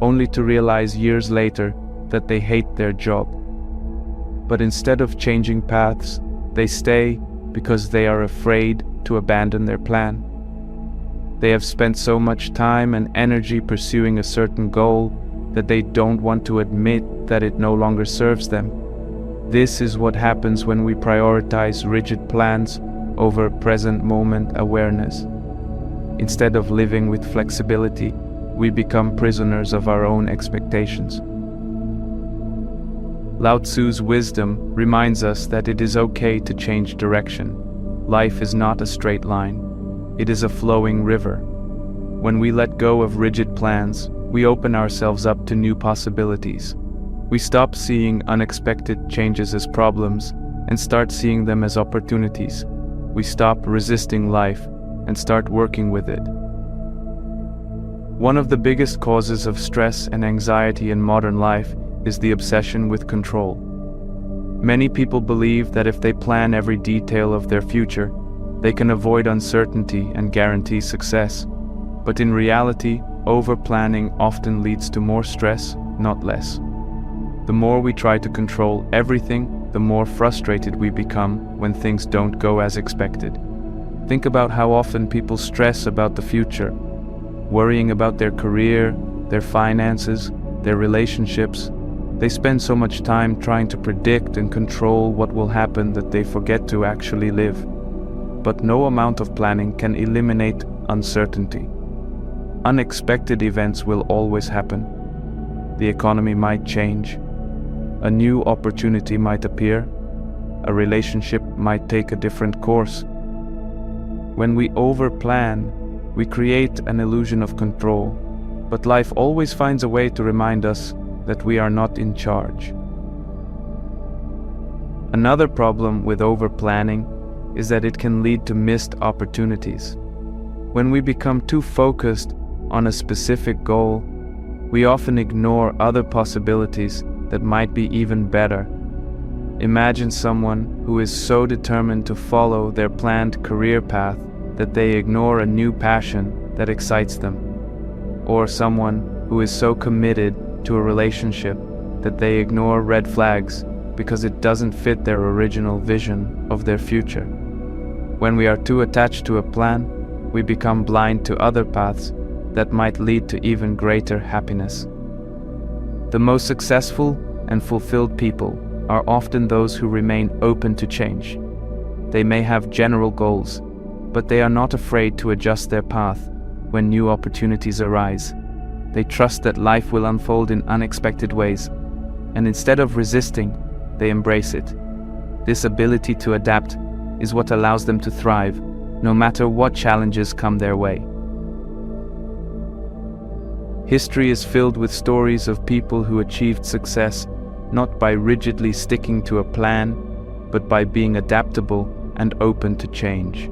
only to realize years later that they hate their job. But instead of changing paths, they stay because they are afraid to abandon their plan. They have spent so much time and energy pursuing a certain goal that they don't want to admit that it no longer serves them. This is what happens when we prioritize rigid plans over present moment awareness. Instead of living with flexibility, we become prisoners of our own expectations. Lao Tzu's wisdom reminds us that it is okay to change direction. Life is not a straight line. It is a flowing river. When we let go of rigid plans, we open ourselves up to new possibilities. We stop seeing unexpected changes as problems and start seeing them as opportunities. We stop resisting life and start working with it. One of the biggest causes of stress and anxiety in modern life is the obsession with control. Many people believe that if they plan every detail of their future, they can avoid uncertainty and guarantee success. But in reality, over-planning often leads to more stress, not less. The more we try to control everything, the more frustrated we become when things don't go as expected. Think about how often people stress about the future, worrying about their career, their finances, their relationships. They spend so much time trying to predict and control what will happen that they forget to actually live. But no amount of planning can eliminate uncertainty. Unexpected events will always happen. The economy might change. A new opportunity might appear. A relationship might take a different course. When we over-plan, we create an illusion of control, but life always finds a way to remind us that we are not in charge. Another problem with over-planning is that it can lead to missed opportunities. When we become too focused on a specific goal, we often ignore other possibilities that might be even better. Imagine someone who is so determined to follow their planned career path that they ignore a new passion that excites them. Or someone who is so committed to a relationship that they ignore red flags because it doesn't fit their original vision of their future. When we are too attached to a plan, we become blind to other paths that might lead to even greater happiness. The most successful and fulfilled people are often those who remain open to change. They may have general goals, but they are not afraid to adjust their path when new opportunities arise. They trust that life will unfold in unexpected ways, and instead of resisting, they embrace it. This ability to adapt is what allows them to thrive, no matter what challenges come their way. History is filled with stories of people who achieved success not by rigidly sticking to a plan, but by being adaptable and open to change.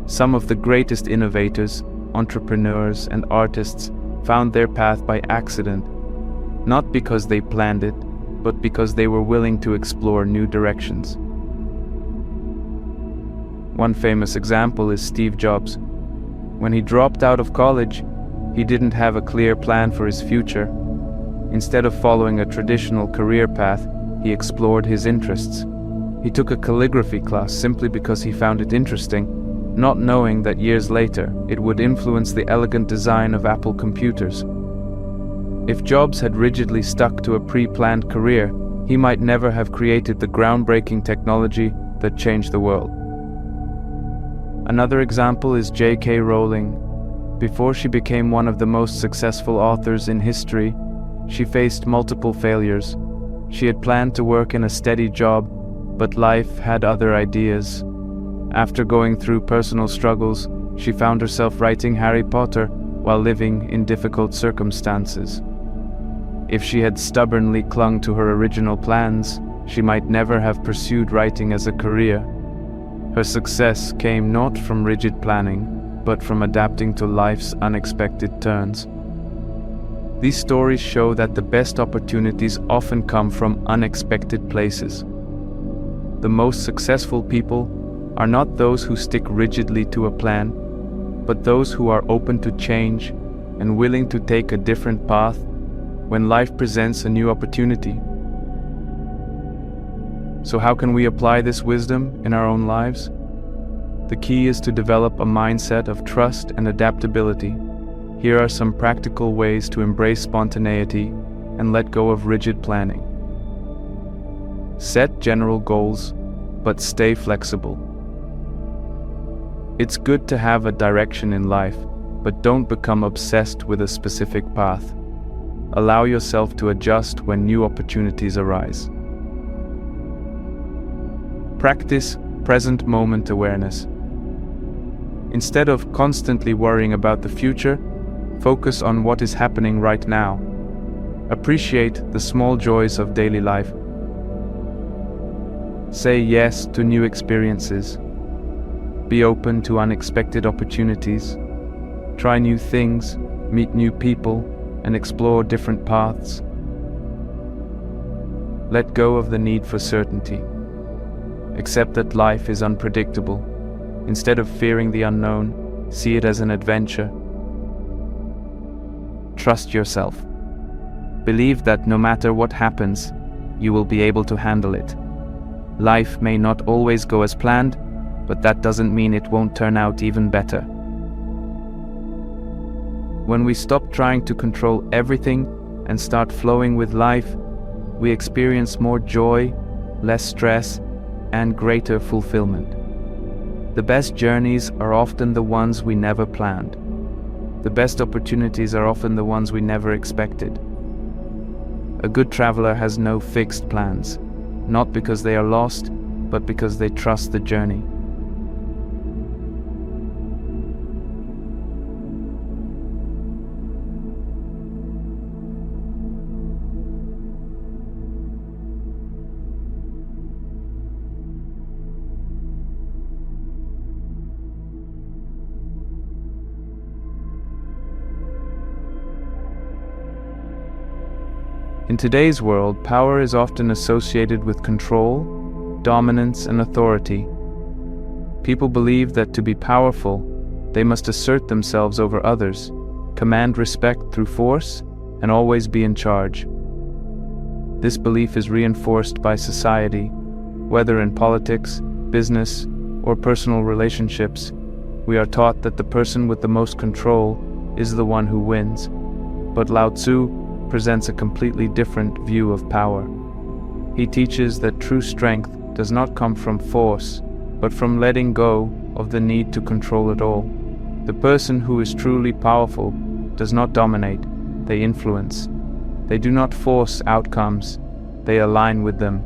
Some of the greatest innovators, entrepreneurs, and artists found their path by accident, not because they planned it, but because they were willing to explore new directions. One famous example is Steve Jobs. When he dropped out of college, he didn't have a clear plan for his future. Instead of following a traditional career path, he explored his interests. He took a calligraphy class simply because he found it interesting, not knowing that years later it would influence the elegant design of Apple computers. If Jobs had rigidly stuck to a pre-planned career, he might never have created the groundbreaking technology that changed the world. Another example is J.K. Rowling. Before she became one of the most successful authors in history, she faced multiple failures. She had planned to work in a steady job, but life had other ideas. After going through personal struggles, she found herself writing Harry Potter while living in difficult circumstances. If she had stubbornly clung to her original plans, she might never have pursued writing as a career. Her success came not from rigid planning, but from adapting to life's unexpected turns. These stories show that the best opportunities often come from unexpected places. The most successful people are not those who stick rigidly to a plan, but those who are open to change and willing to take a different path when life presents a new opportunity. So how can we apply this wisdom in our own lives? The key is to develop a mindset of trust and adaptability. Here are some practical ways to embrace spontaneity and let go of rigid planning. Set general goals, but stay flexible. It's good to have a direction in life, but don't become obsessed with a specific path. Allow yourself to adjust when new opportunities arise. Practice present moment awareness. Instead of constantly worrying about the future, focus on what is happening right now. Appreciate the small joys of daily life. Say yes to new experiences. Be open to unexpected opportunities. Try new things, meet new people, and explore different paths. Let go of the need for certainty. Accept that life is unpredictable. Instead of fearing the unknown, see it as an adventure. Trust yourself. Believe that no matter what happens, you will be able to handle it. Life may not always go as planned, but that doesn't mean it won't turn out even better. When we stop trying to control everything and start flowing with life, we experience more joy, less stress, and greater fulfillment. The best journeys are often the ones we never planned. The best opportunities are often the ones we never expected. A good traveler has no fixed plans, not because they are lost, but because they trust the journey. In today's world, power is often associated with control, dominance, and authority. People believe that to be powerful, they must assert themselves over others, command respect through force, and always be in charge. This belief is reinforced by society, whether in politics, business, or personal relationships. We are taught that the person with the most control is the one who wins. But Lao Tzu presents a completely different view of power. He teaches that true strength does not come from force, but from letting go of the need to control it all. The person who is truly powerful does not dominate, they influence. They do not force outcomes, they align with them.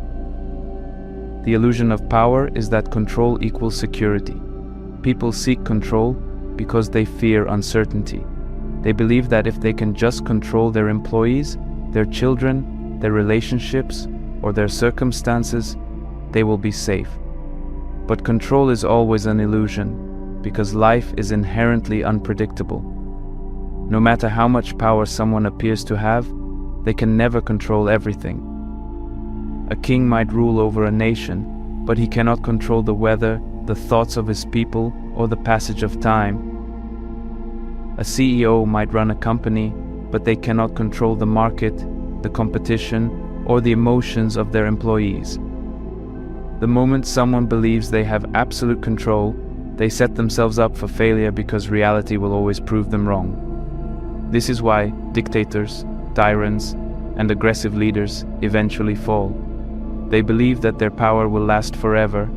The illusion of power is that control equals security. People seek control because they fear uncertainty. They believe that if they can just control their employees, their children, their relationships, or their circumstances, they will be safe. But control is always an illusion, because life is inherently unpredictable. No matter how much power someone appears to have, they can never control everything. A king might rule over a nation, but he cannot control the weather, the thoughts of his people, or the passage of time. A CEO might run a company, but they cannot control the market, the competition, or the emotions of their employees. The moment someone believes they have absolute control, they set themselves up for failure because reality will always prove them wrong. This is why dictators, tyrants, and aggressive leaders eventually fall. They believe that their power will last forever,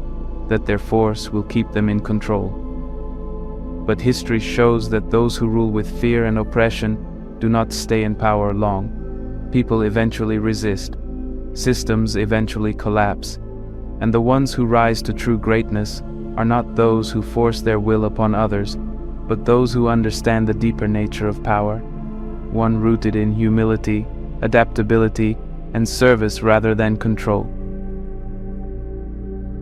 that their force will keep them in control. But history shows that those who rule with fear and oppression do not stay in power long. People eventually resist, systems eventually collapse, and the ones who rise to true greatness are not those who force their will upon others, but those who understand the deeper nature of power, one rooted in humility, adaptability, and service rather than control.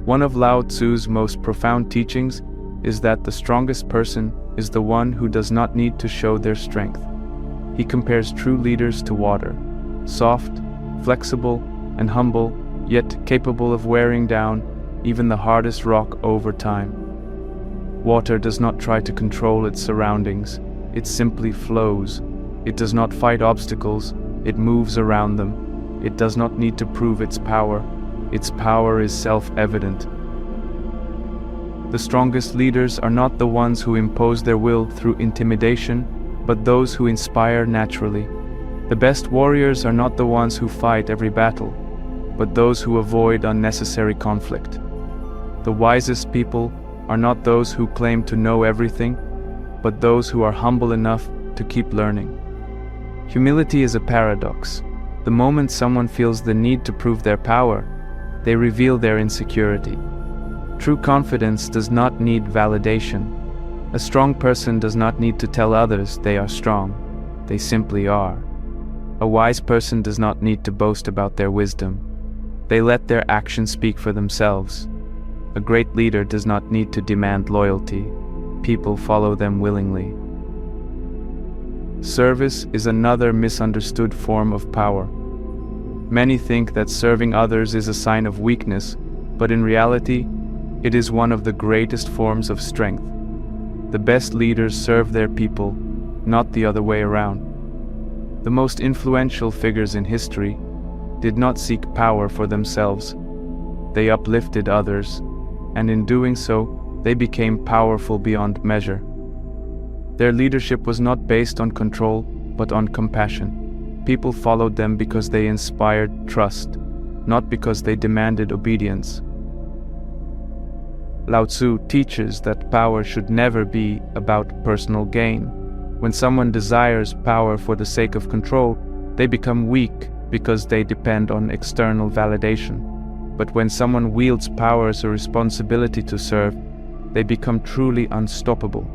One of Lao Tzu's most profound teachings is that the strongest person is the one who does not need to show their strength. He compares true leaders to water, soft, flexible, and humble, yet capable of wearing down even the hardest rock over time. Water does not try to control its surroundings, it simply flows. It does not fight obstacles, it moves around them. It does not need to prove its power is self-evident. The strongest leaders are not the ones who impose their will through intimidation, but those who inspire naturally. The best warriors are not the ones who fight every battle, but those who avoid unnecessary conflict. The wisest people are not those who claim to know everything, but those who are humble enough to keep learning. Humility is a paradox. The moment someone feels the need to prove their power, they reveal their insecurity. True confidence does not need validation. A strong person does not need to tell others they are strong. They simply are. A wise person does not need to boast about their wisdom. They let their actions speak for themselves. A great leader does not need to demand loyalty. People follow them willingly. Service is another misunderstood form of power. Many think that serving others is a sign of weakness, but in reality, it is one of the greatest forms of strength. The best leaders serve their people, not the other way around. The most influential figures in history did not seek power for themselves. They uplifted others, and in doing so, they became powerful beyond measure. Their leadership was not based on control, but on compassion. People followed them because they inspired trust, not because they demanded obedience. Lao Tzu teaches that power should never be about personal gain. When someone desires power for the sake of control, they become weak because they depend on external validation. But when someone wields power as a responsibility to serve, they become truly unstoppable.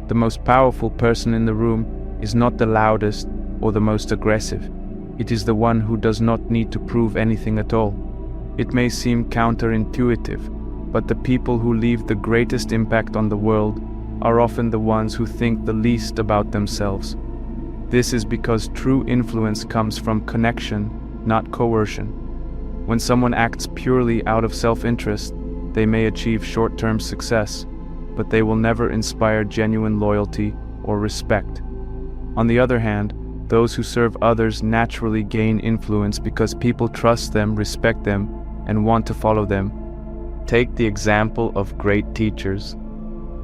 The most powerful person in the room is not the loudest or the most aggressive. It is the one who does not need to prove anything at all. It may seem counterintuitive, but the people who leave the greatest impact on the world are often the ones who think the least about themselves. This is because true influence comes from connection, not coercion. When someone acts purely out of self-interest, they may achieve short-term success, but they will never inspire genuine loyalty or respect. On the other hand, those who serve others naturally gain influence because people trust them, respect them, and want to follow them. Take the example of great teachers.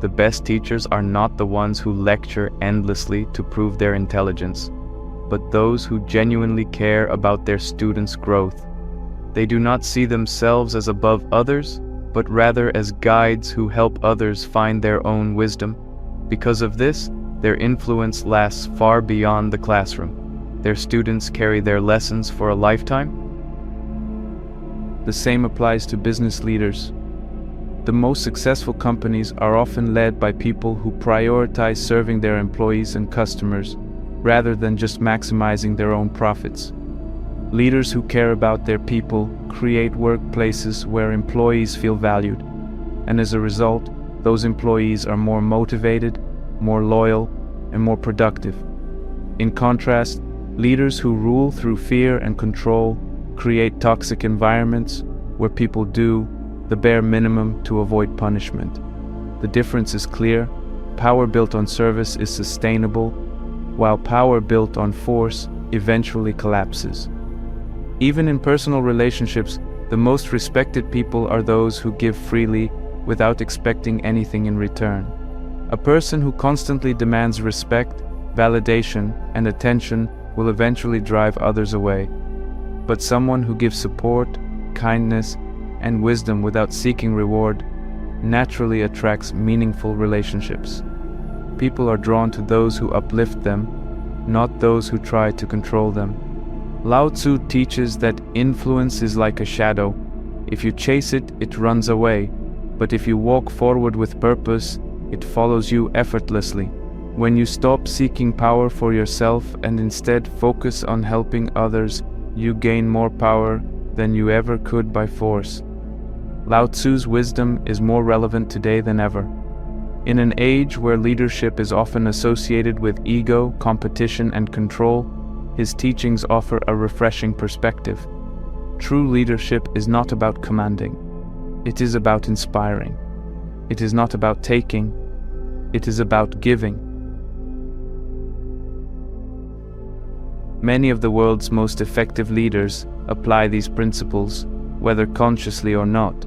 The best teachers are not the ones who lecture endlessly to prove their intelligence, but those who genuinely care about their students' growth. They do not see themselves as above others, but rather as guides who help others find their own wisdom. Because of this, their influence lasts far beyond the classroom. Their students carry their lessons for a lifetime. The same applies to business leaders. The most successful companies are often led by people who prioritize serving their employees and customers, rather than just maximizing their own profits. Leaders who care about their people create workplaces where employees feel valued, and as a result, those employees are more motivated, more loyal, and more productive. In contrast, leaders who rule through fear and control create toxic environments where people do the bare minimum to avoid punishment. The difference is clear. Power built on service is sustainable, while power built on force eventually collapses. Even in personal relationships, the most respected people are those who give freely without expecting anything in return. A person who constantly demands respect, validation, and attention will eventually drive others away. But someone who gives support, kindness, and wisdom without seeking reward naturally attracts meaningful relationships. People are drawn to those who uplift them, not those who try to control them. Lao Tzu teaches that influence is like a shadow. If you chase it, it runs away, but if you walk forward with purpose, it follows you effortlessly. When you stop seeking power for yourself and instead focus on helping others, you gain more power than you ever could by force. Lao Tzu's wisdom is more relevant today than ever. In an age where leadership is often associated with ego, competition, and control, his teachings offer a refreshing perspective. True leadership is not about commanding. It is about inspiring. It is not about taking. It is about giving. Many of the world's most effective leaders apply these principles, whether consciously or not.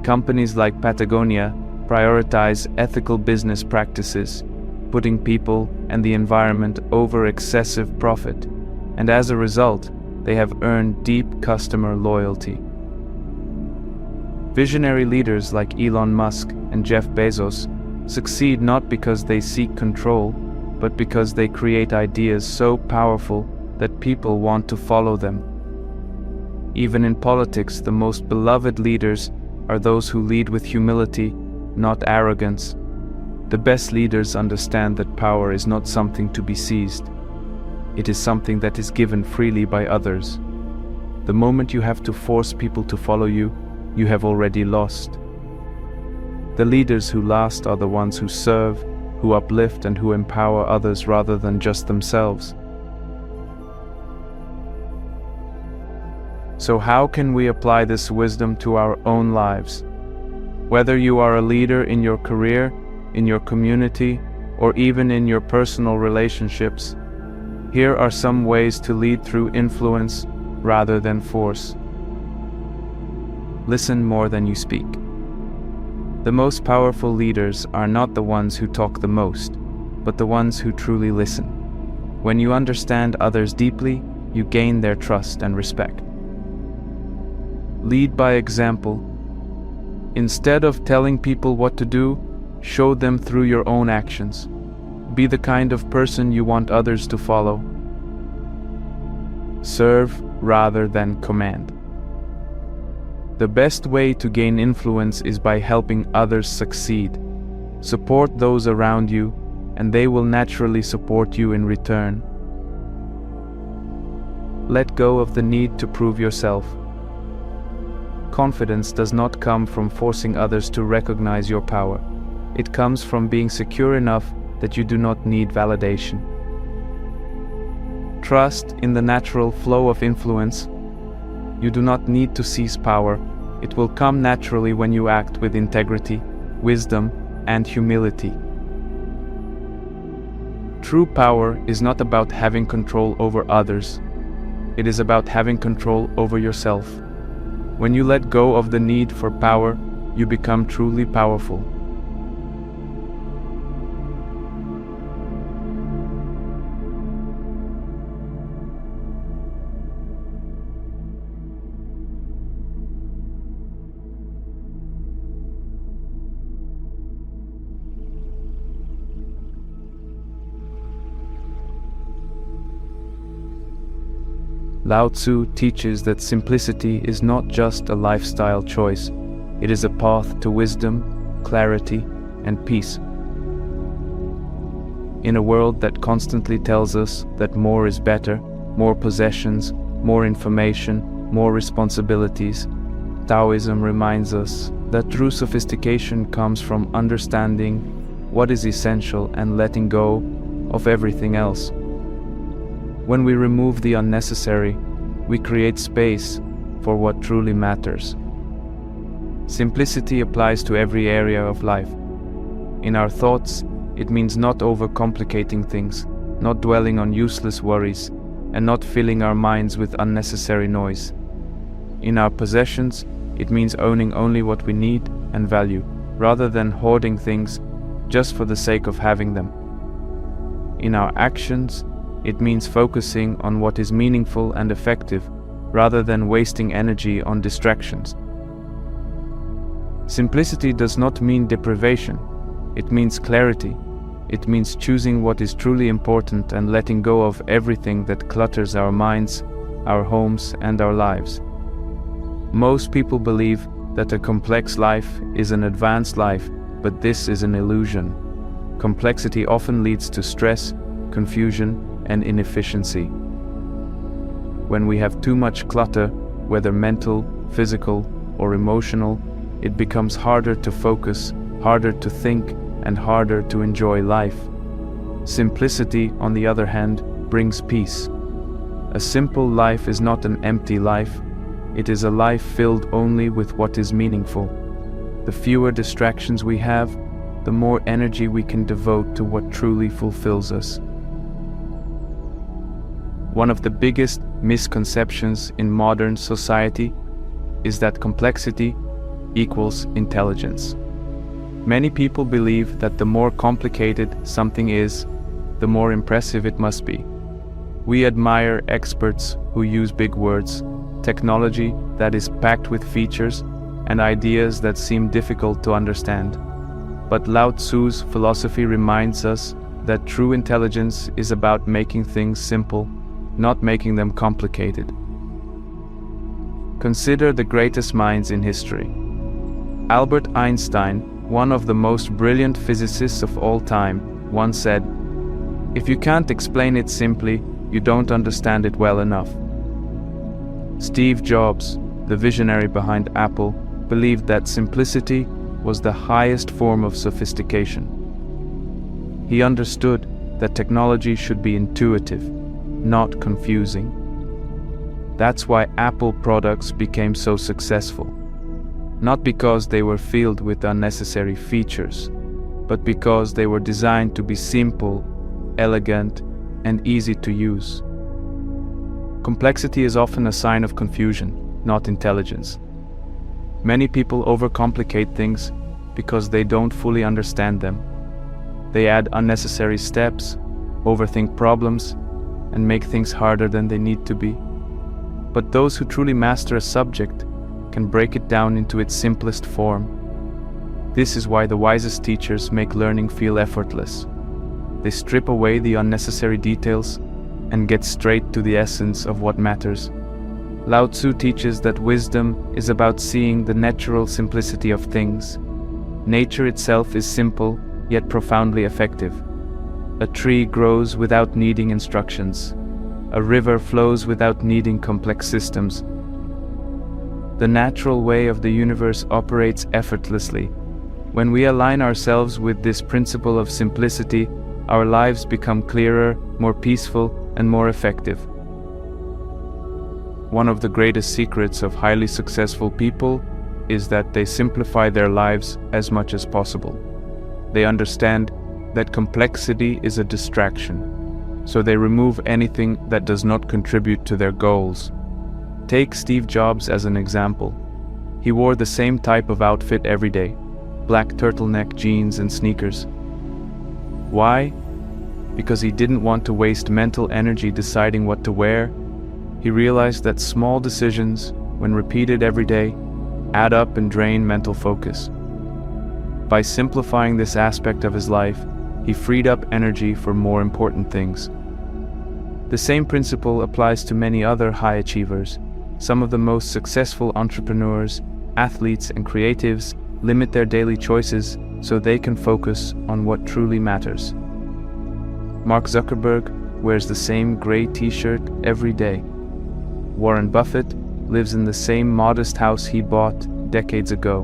Companies like Patagonia prioritize ethical business practices, putting people and the environment over excessive profit, and as a result, they have earned deep customer loyalty. Visionary leaders like Elon Musk and Jeff Bezos succeed not because they seek control, but because they create ideas so powerful that people want to follow them. Even in politics, the most beloved leaders are those who lead with humility, not arrogance. The best leaders understand that power is not something to be seized. It is something that is given freely by others. The moment you have to force people to follow you, you have already lost. The leaders who last are the ones who serve, who uplift, and who empower others rather than just themselves. So how can we apply this wisdom to our own lives? Whether you are a leader in your career, in your community, or even in your personal relationships, here are some ways to lead through influence rather than force. Listen more than you speak. The most powerful leaders are not the ones who talk the most, but the ones who truly listen. When you understand others deeply, you gain their trust and respect. Lead by example. Instead of telling people what to do, show them through your own actions. Be the kind of person you want others to follow. Serve rather than command. The best way to gain influence is by helping others succeed. Support those around you, and they will naturally support you in return. Let go of the need to prove yourself. Confidence does not come from forcing others to recognize your power. It comes from being secure enough that you do not need validation. Trust in the natural flow of influence. You do not need to seize power. It will come naturally when you act with integrity, wisdom, and humility. True power is not about having control over others. It is about having control over yourself. When you let go of the need for power, you become truly powerful. Lao Tzu teaches that simplicity is not just a lifestyle choice, it is a path to wisdom, clarity, and peace. In a world that constantly tells us that more is better, more possessions, more information, more responsibilities, Taoism reminds us that true sophistication comes from understanding what is essential and letting go of everything else. When we remove the unnecessary, we create space for what truly matters. Simplicity applies to every area of life. In our thoughts, it means not overcomplicating things, not dwelling on useless worries, and not filling our minds with unnecessary noise. In our possessions, it means owning only what we need and value, rather than hoarding things just for the sake of having them. In our actions, it means focusing on what is meaningful and effective, rather than wasting energy on distractions. Simplicity does not mean deprivation. It means clarity. It means choosing what is truly important and letting go of everything that clutters our minds, our homes, and our lives. Most people believe that a complex life is an advanced life, but this is an illusion. Complexity often leads to stress, confusion, and inefficiency. When we have too much clutter, whether mental, physical, or emotional, it becomes harder to focus, harder to think, and harder to enjoy life. Simplicity, on the other hand, brings peace. A simple life is not an empty life, it is a life filled only with what is meaningful. The fewer distractions we have, the more energy we can devote to what truly fulfills us. One of the biggest misconceptions in modern society is that complexity equals intelligence. Many people believe that the more complicated something is, the more impressive it must be. We admire experts who use big words, technology that is packed with features, and ideas that seem difficult to understand. But Lao Tzu's philosophy reminds us that true intelligence is about making things simple, not making them complicated. Consider the greatest minds in history. Albert Einstein, one of the most brilliant physicists of all time, once said, "If you can't explain it simply, you don't understand it well enough." Steve Jobs, the visionary behind Apple, believed that simplicity was the highest form of sophistication. He understood that technology should be intuitive, not confusing. That's why Apple products became so successful. Not because they were filled with unnecessary features, but because they were designed to be simple, elegant, and easy to use. Complexity is often a sign of confusion, not intelligence. Many people overcomplicate things because they don't fully understand them. They add unnecessary steps, overthink problems, and make things harder than they need to be. But those who truly master a subject can break it down into its simplest form. This is why the wisest teachers make learning feel effortless. They strip away the unnecessary details and get straight to the essence of what matters. Lao Tzu teaches that wisdom is about seeing the natural simplicity of things. Nature itself is simple, yet profoundly effective. A tree grows without needing instructions. A river flows without needing complex systems. The natural way of the universe operates effortlessly. When we align ourselves with this principle of simplicity, our lives become clearer, more peaceful, and more effective. One of the greatest secrets of highly successful people is that they simplify their lives as much as possible. They understand that complexity is a distraction, so they remove anything that does not contribute to their goals. Take Steve Jobs as an example. He wore the same type of outfit every day, black turtleneck jeans and sneakers. Why? Because he didn't want to waste mental energy deciding what to wear. He realized that small decisions, when repeated every day, add up and drain mental focus. By simplifying this aspect of his life, he freed up energy for more important things. The same principle applies to many other high achievers. Some of the most successful entrepreneurs, athletes, and creatives limit their daily choices so they can focus on what truly matters. Mark Zuckerberg wears the same gray t-shirt every day. Warren Buffett lives in the same modest house he bought decades ago.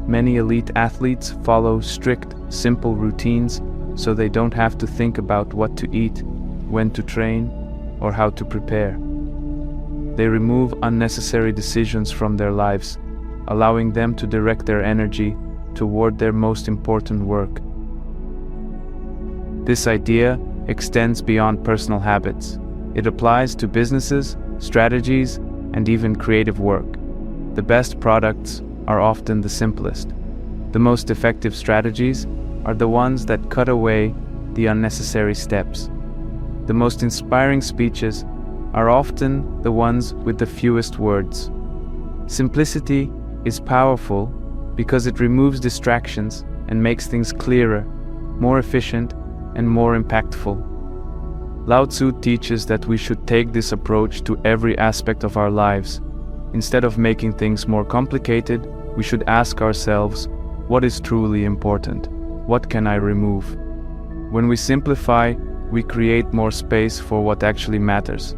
Many elite athletes follow strict, simple routines so they don't have to think about what to eat, when to train, or how to prepare. They remove unnecessary decisions from their lives, allowing them to direct their energy toward their most important work. This idea extends beyond personal habits. It applies to businesses, strategies, and even creative work. The best products are often the simplest. The most effective strategies are the ones that cut away the unnecessary steps. The most inspiring speeches are often the ones with the fewest words. Simplicity is powerful because it removes distractions and makes things clearer, more efficient, and more impactful. Lao Tzu teaches that we should take this approach to every aspect of our lives. Instead of making things more complicated, we should ask ourselves, what is truly important? What can I remove? When we simplify, we create more space for what actually matters.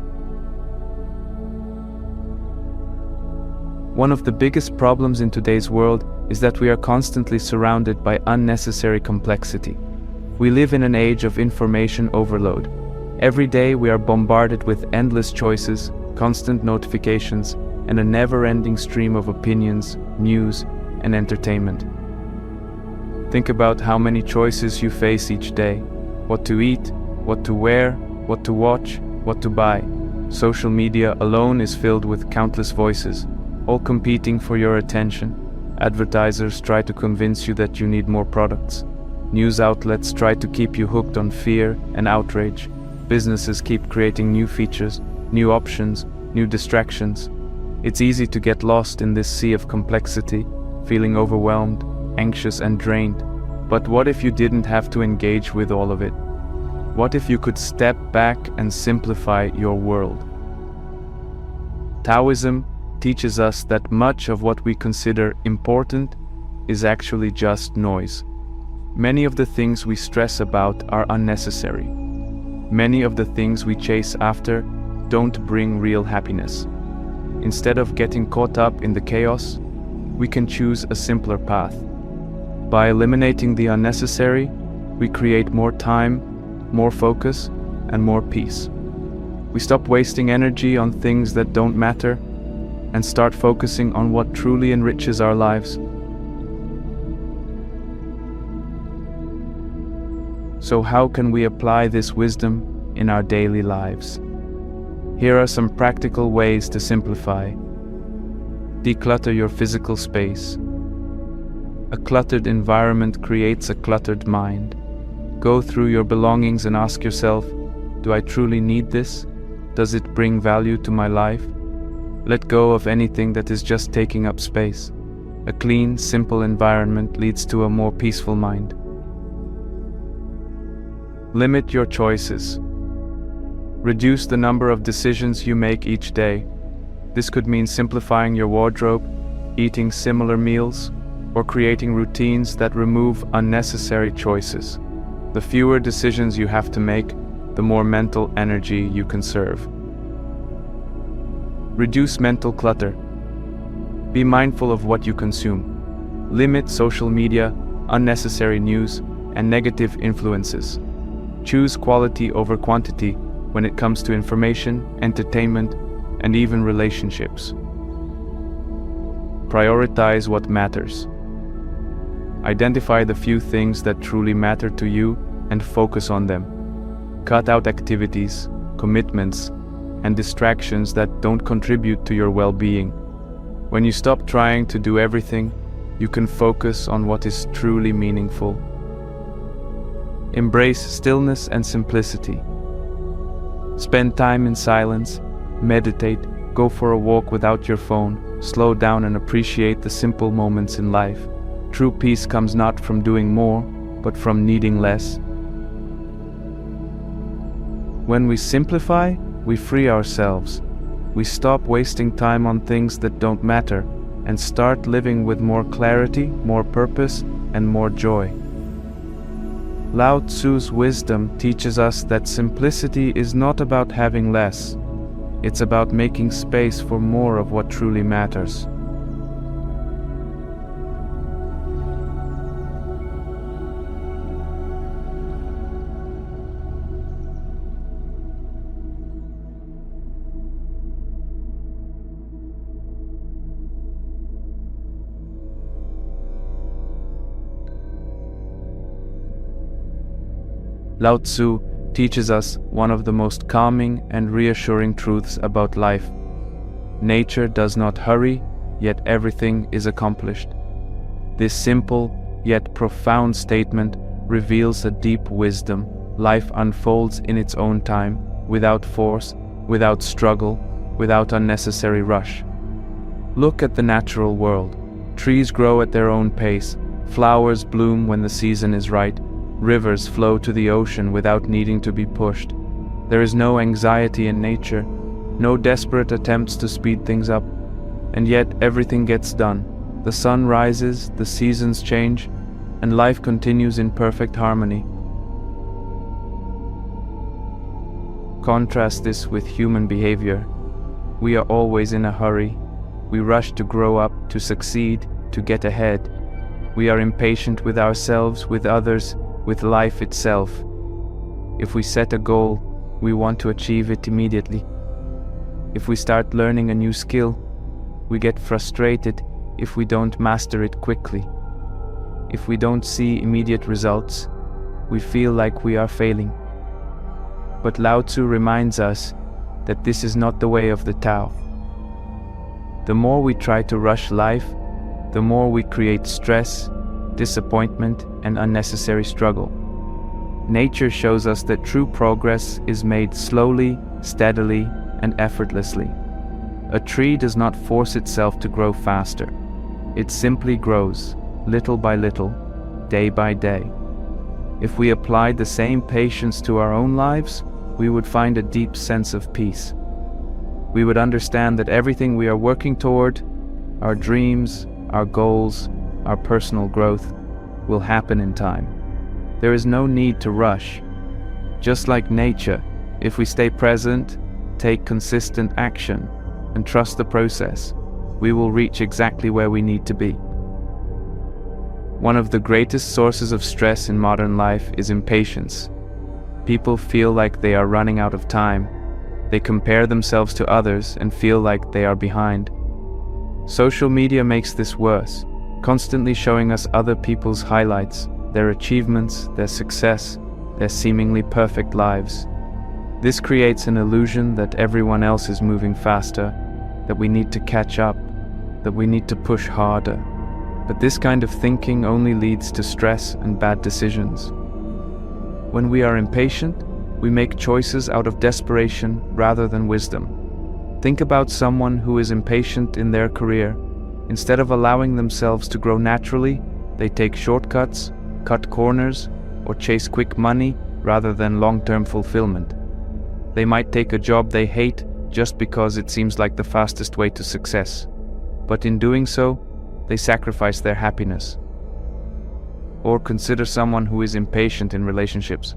One of the biggest problems in today's world is that we are constantly surrounded by unnecessary complexity. We live in an age of information overload. Every day we are bombarded with endless choices, constant notifications, and a never-ending stream of opinions, news, and entertainment. Think about how many choices you face each day. What to eat, what to wear, what to watch, what to buy. Social media alone is filled with countless voices, all competing for your attention. Advertisers try to convince you that you need more products. News outlets try to keep you hooked on fear and outrage. Businesses keep creating new features, new options, new distractions. It's easy to get lost in this sea of complexity, feeling overwhelmed, anxious and drained. But what if you didn't have to engage with all of it? What if you could step back and simplify your world? Taoism teaches us that much of what we consider important is actually just noise. Many of the things we stress about are unnecessary. Many of the things we chase after don't bring real happiness. Instead of getting caught up in the chaos, we can choose a simpler path. By eliminating the unnecessary, we create more time, more focus, and more peace. We stop wasting energy on things that don't matter and start focusing on what truly enriches our lives. So how can we apply this wisdom in our daily lives? Here are some practical ways to simplify. Declutter your physical space. A cluttered environment creates a cluttered mind. Go through your belongings and ask yourself, do I truly need this? Does it bring value to my life? Let go of anything that is just taking up space. A clean, simple environment leads to a more peaceful mind. Limit your choices. Reduce the number of decisions you make each day. This could mean simplifying your wardrobe, eating similar meals, or creating routines that remove unnecessary choices. The fewer decisions you have to make, the more mental energy you conserve. Reduce mental clutter. Be mindful of what you consume. Limit social media, unnecessary news, and negative influences. Choose quality over quantity when it comes to information, entertainment, and even relationships. Prioritize what matters. Identify the few things that truly matter to you and focus on them. Cut out activities, commitments, and distractions that don't contribute to your well-being. When you stop trying to do everything, you can focus on what is truly meaningful. Embrace stillness and simplicity. Spend time in silence, meditate, go for a walk without your phone, slow down and appreciate the simple moments in life. True peace comes not from doing more, but from needing less. When we simplify, we free ourselves. We stop wasting time on things that don't matter and start living with more clarity, more purpose, and more joy. Lao Tzu's wisdom teaches us that simplicity is not about having less. It's about making space for more of what truly matters. Lao Tzu teaches us one of the most calming and reassuring truths about life. Nature does not hurry, yet everything is accomplished. This simple yet profound statement reveals a deep wisdom. Life unfolds in its own time, without force, without struggle, without unnecessary rush. Look at the natural world. Trees grow at their own pace, flowers bloom when the season is right, rivers flow to the ocean without needing to be pushed. There is no anxiety in nature, no desperate attempts to speed things up, and yet everything gets done. The sun rises, the seasons change, and life continues in perfect harmony. Contrast this with human behavior. We are always in a hurry. We rush to grow up, to succeed, to get ahead. We are impatient with ourselves, with others, with life itself. If we set a goal, we want to achieve it immediately. If we start learning a new skill, we get frustrated if we don't master it quickly. If we don't see immediate results, we feel like we are failing. But Lao Tzu reminds us that this is not the way of the Tao. The more we try to rush life, the more we create stress, disappointment, and unnecessary struggle. Nature shows us that true progress is made slowly, steadily, and effortlessly. A tree does not force itself to grow faster. It simply grows, little by little, day by day. If we applied the same patience to our own lives, we would find a deep sense of peace. We would understand that everything we are working toward, our dreams, our goals, our personal growth, will happen in time. There is no need to rush. Just like nature, if we stay present, take consistent action, and trust the process, we will reach exactly where we need to be. One of the greatest sources of stress in modern life is impatience. People feel like they are running out of time. They compare themselves to others and feel like they are behind. Social media makes this worse, constantly showing us other people's highlights, their achievements, their success, their seemingly perfect lives. This creates an illusion that everyone else is moving faster, that we need to catch up, that we need to push harder. But this kind of thinking only leads to stress and bad decisions. When we are impatient, we make choices out of desperation rather than wisdom. Think about someone who is impatient in their career. Instead of allowing themselves to grow naturally, they take shortcuts, cut corners, or chase quick money rather than long-term fulfillment. They might take a job they hate just because it seems like the fastest way to success. But in doing so, they sacrifice their happiness. Or consider someone who is impatient in relationships.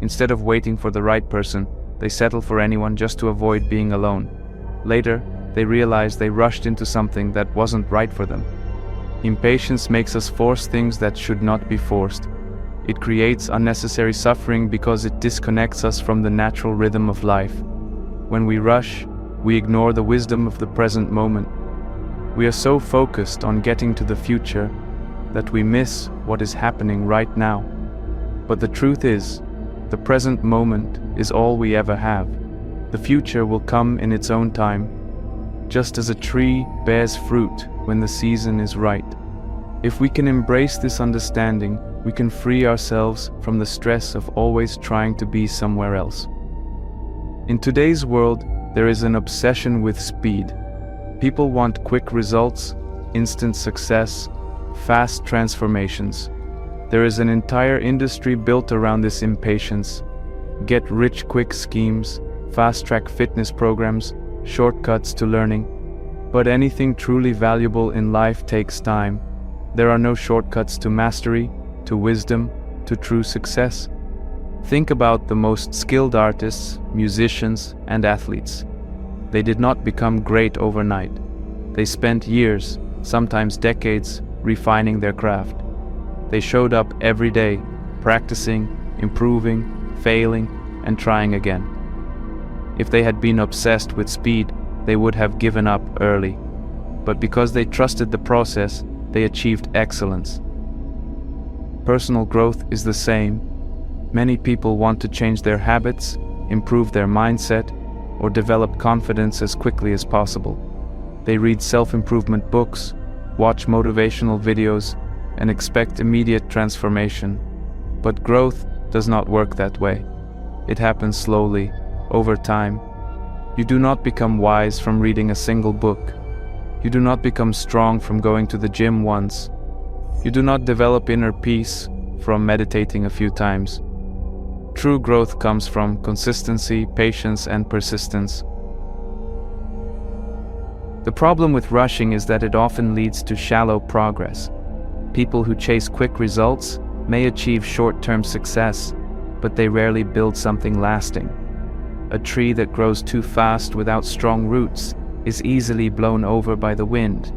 Instead of waiting for the right person, they settle for anyone just to avoid being alone. Later, they realize they rushed into something that wasn't right for them. Impatience makes us force things that should not be forced. It creates unnecessary suffering because it disconnects us from the natural rhythm of life. When we rush, we ignore the wisdom of the present moment. We are so focused on getting to the future that we miss what is happening right now. But the truth is, the present moment is all we ever have. The future will come in its own time, just as a tree bears fruit when the season is right. If we can embrace this understanding, we can free ourselves from the stress of always trying to be somewhere else. In today's world, there is an obsession with speed. People want quick results, instant success, fast transformations. There is an entire industry built around this impatience. Get-rich-quick schemes, fast-track fitness programs, shortcuts to learning. But anything truly valuable in life takes time. There are no shortcuts to mastery, to wisdom, to true success. Think about the most skilled artists, musicians, and athletes. They did not become great overnight. They spent years, sometimes decades, refining their craft. They showed up every day, practicing, improving, failing, and trying again. If they had been obsessed with speed, they would have given up early. But because they trusted the process, they achieved excellence. Personal growth is the same. Many people want to change their habits, improve their mindset, or develop confidence as quickly as possible. They read self-improvement books, watch motivational videos, and expect immediate transformation. But growth does not work that way. It happens slowly, over time. You do not become wise from reading a single book. You do not become strong from going to the gym once. You do not develop inner peace from meditating a few times. True growth comes from consistency, patience, and persistence. The problem with rushing is that it often leads to shallow progress. People who chase quick results may achieve short-term success, but they rarely build something lasting. A tree that grows too fast without strong roots is easily blown over by the wind.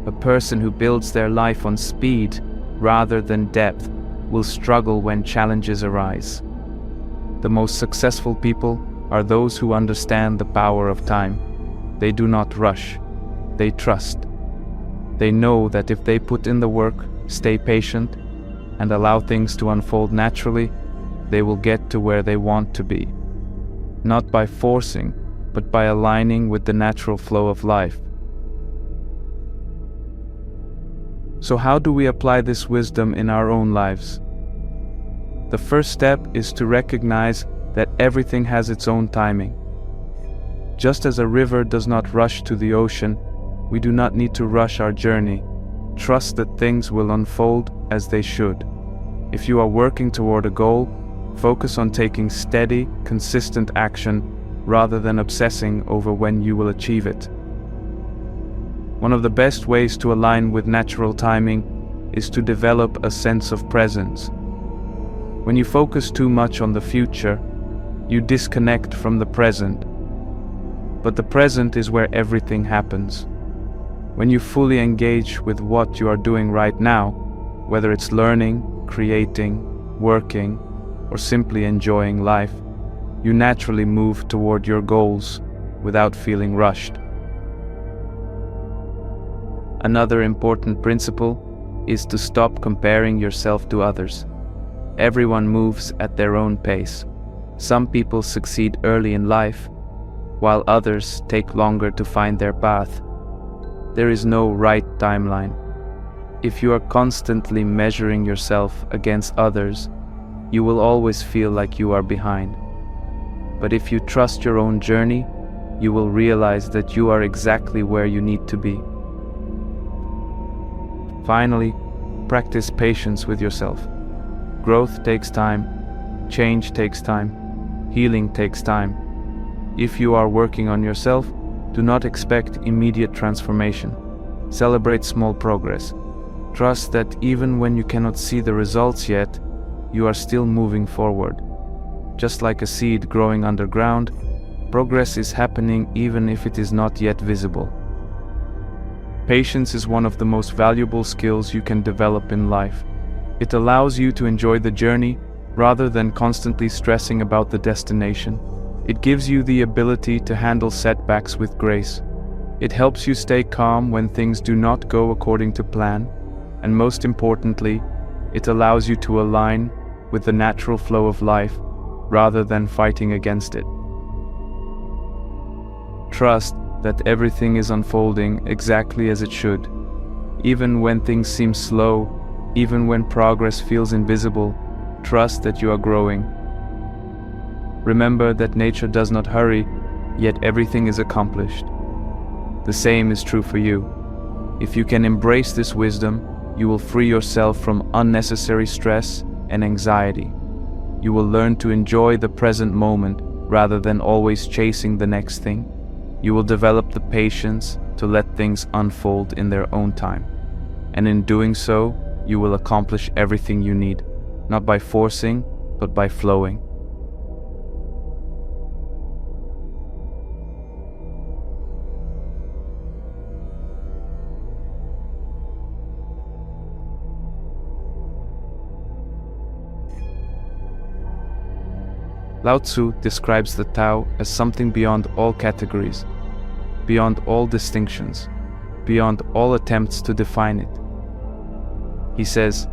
A person who builds their life on speed rather than depth will struggle when challenges arise. The most successful people are those who understand the power of time. They do not rush. They trust. They know that if they put in the work, stay patient, and allow things to unfold naturally, they will get to where they want to be. Not by forcing, but by aligning with the natural flow of life. So how do we apply this wisdom in our own lives? The first step is to recognize that everything has its own timing. Just as a river does not rush to the ocean, we do not need to rush our journey. Trust that things will unfold as they should. If you are working toward a goal, focus on taking steady, consistent action rather than obsessing over when you will achieve it. One of the best ways to align with natural timing is to develop a sense of presence. When you focus too much on the future, you disconnect from the present. But the present is where everything happens. When you fully engage with what you are doing right now, whether it's learning, creating, working, or simply enjoying life, you naturally move toward your goals without feeling rushed. Another important principle is to stop comparing yourself to others. Everyone moves at their own pace. Some people succeed early in life, while others take longer to find their path. There is no right timeline. If you are constantly measuring yourself against others, you will always feel like you are behind. But if you trust your own journey, you will realize that you are exactly where you need to be. Finally, practice patience with yourself. Growth takes time, change takes time, healing takes time. If you are working on yourself, do not expect immediate transformation. Celebrate small progress. Trust that even when you cannot see the results yet, you are still moving forward. Just like a seed growing underground, progress is happening even if it is not yet visible. Patience is one of the most valuable skills you can develop in life. It allows you to enjoy the journey rather than constantly stressing about the destination. It gives you the ability to handle setbacks with grace. It helps you stay calm when things do not go according to plan. And most importantly, it allows you to align with the natural flow of life rather than fighting against it. Trust that everything is unfolding exactly as it should. Even when things seem slow, even when progress feels invisible, trust that you are growing. Remember that nature does not hurry, yet everything is accomplished. The same is true for you. If you can embrace this wisdom, you will free yourself from unnecessary stress and anxiety. You will learn to enjoy the present moment rather than always chasing the next thing. You will develop the patience to let things unfold in their own time. And in doing so, you will accomplish everything you need, not by forcing, but by flowing. Lao Tzu describes the Tao as something beyond all categories, beyond all distinctions, beyond all attempts to define it. He says,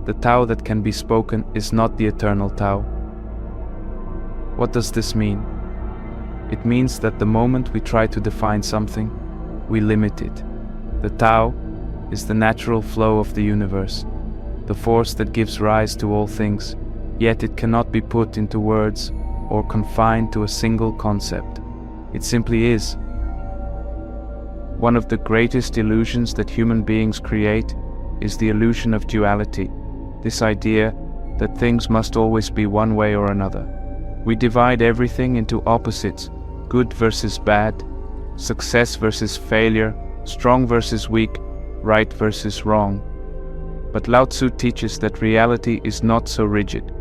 "The Tao that can be spoken is not the eternal Tao." What does this mean? It means that the moment we try to define something, we limit it. The Tao is the natural flow of the universe, the force that gives rise to all things, yet it cannot be put into words or confined to a single concept. It simply is. One of the greatest illusions that human beings create is the illusion of duality, this idea that things must always be one way or another. We divide everything into opposites, good versus bad, success versus failure, strong versus weak, right versus wrong. But Lao Tzu teaches that reality is not so rigid.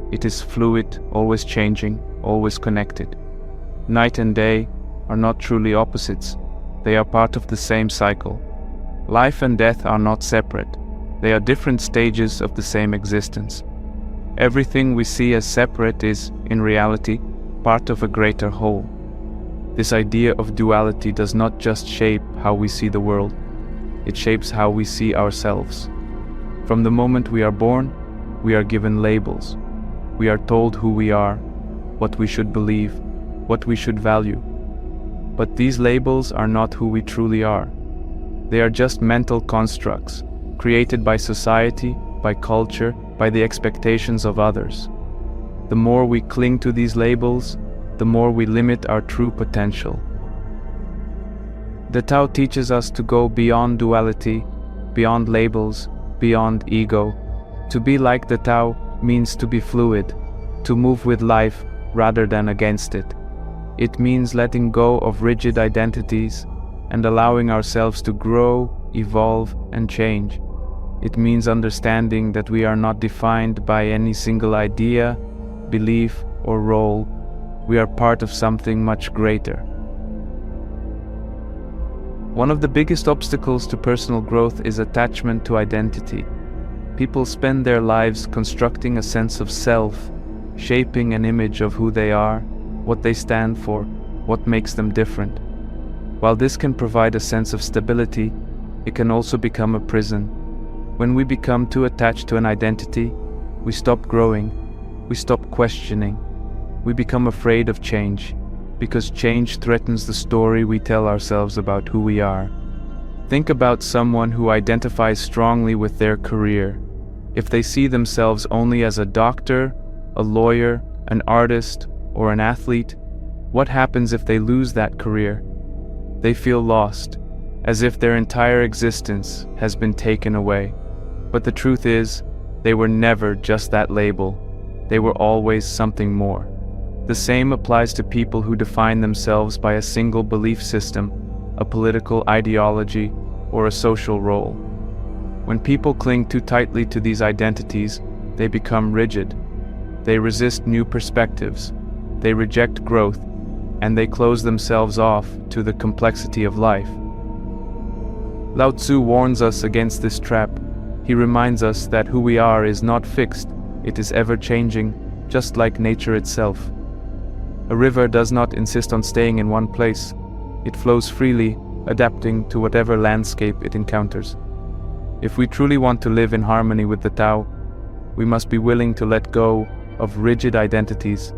It is fluid, always changing, always connected. Night and day, are not truly opposites. They are part of the same cycle. Life and death are not separate. They are different stages of the same existence. Everything we see as separate is, in reality, part of a greater whole. This idea of duality does not just shape how we see the world, it shapes how we see ourselves. From the moment we are born, we are given labels. We are told who we are, what we should believe, what we should value. But these labels are not who we truly are. They are just mental constructs, created by society, by culture, by the expectations of others. The more we cling to these labels, the more we limit our true potential. The Tao teaches us to go beyond duality, beyond labels, beyond ego. To be like the Tao means to be fluid, to move with life rather than against it. It means letting go of rigid identities and allowing ourselves to grow, evolve, and change. It means understanding that we are not defined by any single idea, belief, or role. We are part of something much greater. One of the biggest obstacles to personal growth is attachment to identity. People spend their lives constructing a sense of self, shaping an image of who they are, what they stand for, what makes them different. While this can provide a sense of stability, it can also become a prison. When we become too attached to an identity, we stop growing, we stop questioning, we become afraid of change, because change threatens the story we tell ourselves about who we are. Think about someone who identifies strongly with their career. If they see themselves only as a doctor, a lawyer, an artist, or an athlete, what happens if they lose that career? They feel lost, as if their entire existence has been taken away. But the truth is, they were never just that label. They were always something more. The same applies to people who define themselves by a single belief system, a political ideology, or a social role. When people cling too tightly to these identities, they become rigid. They resist new perspectives, they reject growth, and they close themselves off to the complexity of life. Lao Tzu warns us against this trap. He reminds us that who we are is not fixed, it is ever-changing, just like nature itself. A river does not insist on staying in one place. It flows freely, adapting to whatever landscape it encounters. If we truly want to live in harmony with the Tao, we must be willing to let go of rigid identities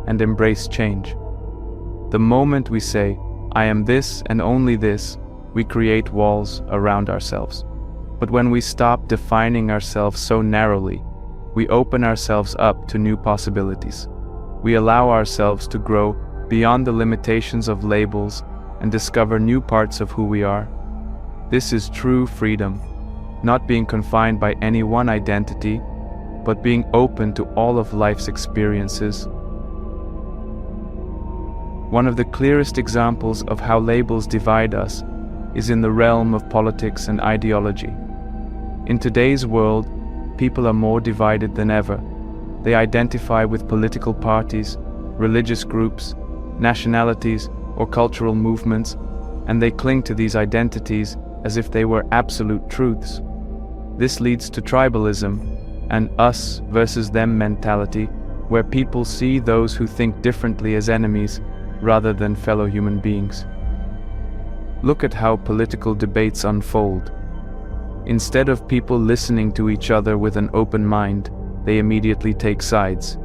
and embrace change. The moment we say, "I am this and only this," we create walls around ourselves. But when we stop defining ourselves so narrowly, we open ourselves up to new possibilities. We allow ourselves to grow beyond the limitations of labels and discover new parts of who we are. This is true freedom, not being confined by any one identity, but being open to all of life's experiences. One of the clearest examples of how labels divide us is in the realm of politics and ideology. In today's world, people are more divided than ever. They identify with political parties, religious groups, nationalities, or cultural movements, and they cling to these identities as if they were absolute truths. This leads to tribalism, an us versus them mentality, where people see those who think differently as enemies rather than fellow human beings. Look at how political debates unfold. Instead of people listening to each other with an open mind, they immediately take sides.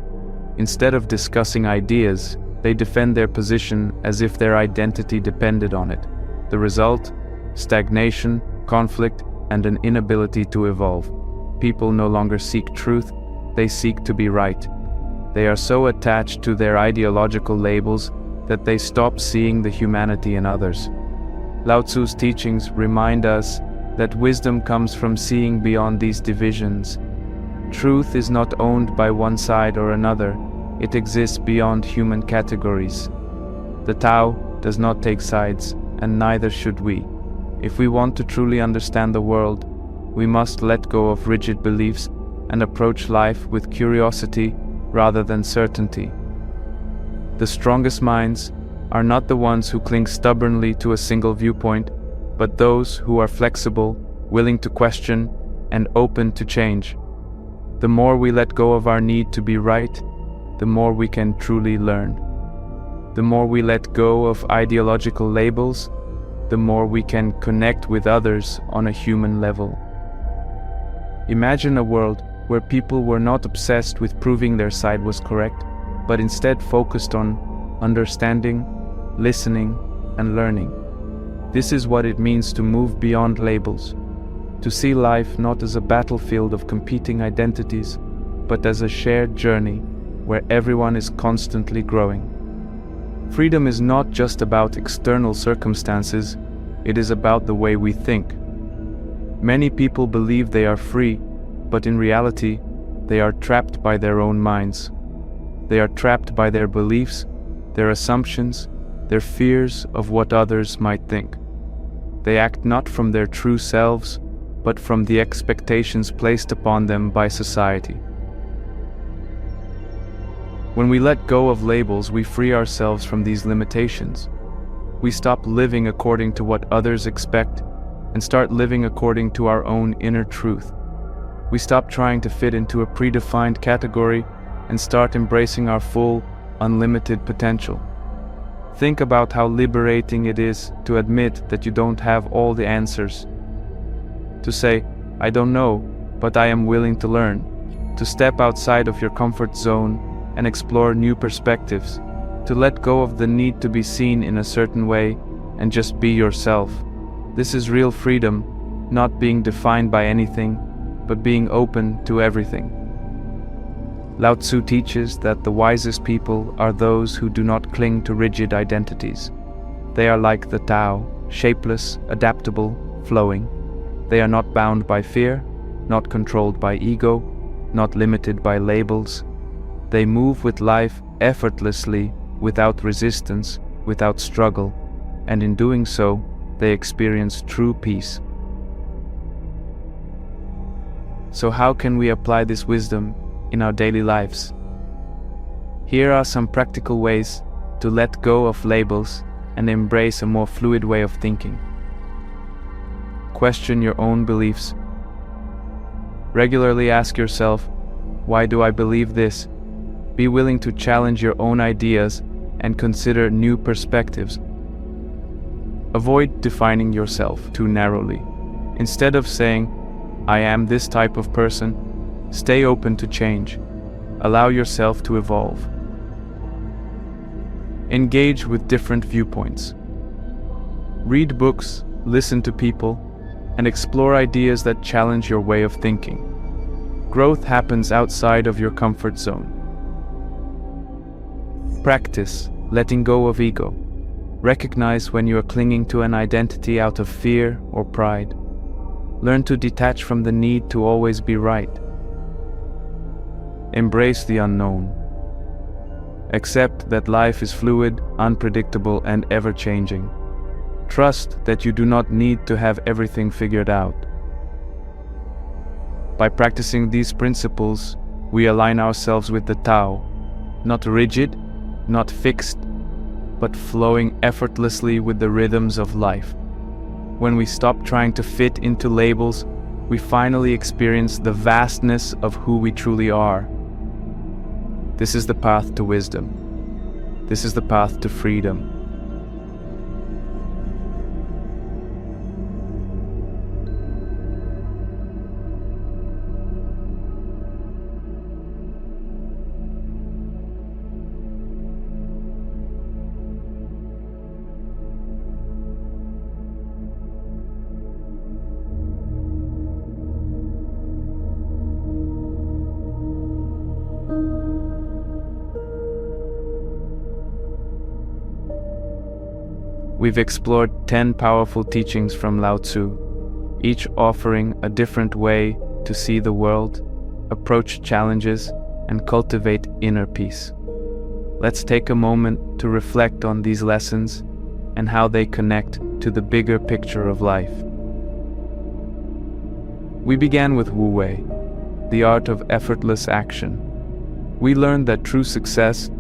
Instead of discussing ideas, they defend their position as if their identity depended on it. The result? Stagnation, conflict, and an inability to evolve. People no longer seek truth, they seek to be right. They are so attached to their ideological labels that they stop seeing the humanity in others. Lao Tzu's teachings remind us that wisdom comes from seeing beyond these divisions. Truth is not owned by one side or another, it exists beyond human categories. The Tao does not take sides, and neither should we. If we want to truly understand the world, we must let go of rigid beliefs and approach life with curiosity rather than certainty. The strongest minds, are not the ones who cling stubbornly to a single viewpoint, but those who are flexible, willing to question, and open to change. The more we let go of our need to be right, the more we can truly learn. The more we let go of ideological labels, the more we can connect with others on a human level. Imagine a world where people were not obsessed with proving their side was correct, but instead focused on understanding, listening, and learning. This is what it means to move beyond labels, to see life not as a battlefield of competing identities, but as a shared journey where everyone is constantly growing. Freedom is not just about external circumstances, it is about the way we think. Many people believe they are free, but in reality, they are trapped by their own minds. They are trapped by their beliefs, their assumptions, their fears of what others might think. They act not from their true selves, but from the expectations placed upon them by society. When we let go of labels, we free ourselves from these limitations. We stop living according to what others expect and start living according to our own inner truth. We stop trying to fit into a predefined category and start embracing our full, unlimited potential. Think about how liberating it is to admit that you don't have all the answers. To say, I don't know, but I am willing to learn. To step outside of your comfort zone and explore new perspectives. To let go of the need to be seen in a certain way and just be yourself. This is real freedom, not being defined by anything, but being open to everything. Lao Tzu teaches that the wisest people are those who do not cling to rigid identities. They are like the Tao, shapeless, adaptable, flowing. They are not bound by fear, not controlled by ego, not limited by labels. They move with life effortlessly, without resistance, without struggle, and in doing so, they experience true peace. So how can we apply this wisdom in our daily lives? Here are some practical ways to let go of labels and embrace a more fluid way of thinking. Question your own beliefs. Regularly ask yourself, why do I believe this? Be willing to challenge your own ideas and consider new perspectives. Avoid defining yourself too narrowly. Instead of saying, I am this type of person, stay open to change. Allow yourself to evolve. Engage with different viewpoints. Read books, listen to people, and explore ideas that challenge your way of thinking. Growth happens outside of your comfort zone. Practice letting go of ego. Recognize when you are clinging to an identity out of fear or pride. Learn to detach from the need to always be right. Embrace the unknown. Accept that life is fluid, unpredictable, and ever-changing. Trust that you do not need to have everything figured out. By practicing these principles, we align ourselves with the Tao, not rigid, not fixed, but flowing effortlessly with the rhythms of life. When we stop trying to fit into labels, we finally experience the vastness of who we truly are. This is the path to wisdom. This is the path to freedom. We've explored 10 powerful teachings from Lao Tzu, each offering a different way to see the world, approach challenges, and cultivate inner peace. Let's take a moment to reflect on these lessons and how they connect to the bigger picture of life. We began with Wu Wei, the art of effortless action. We learned that true success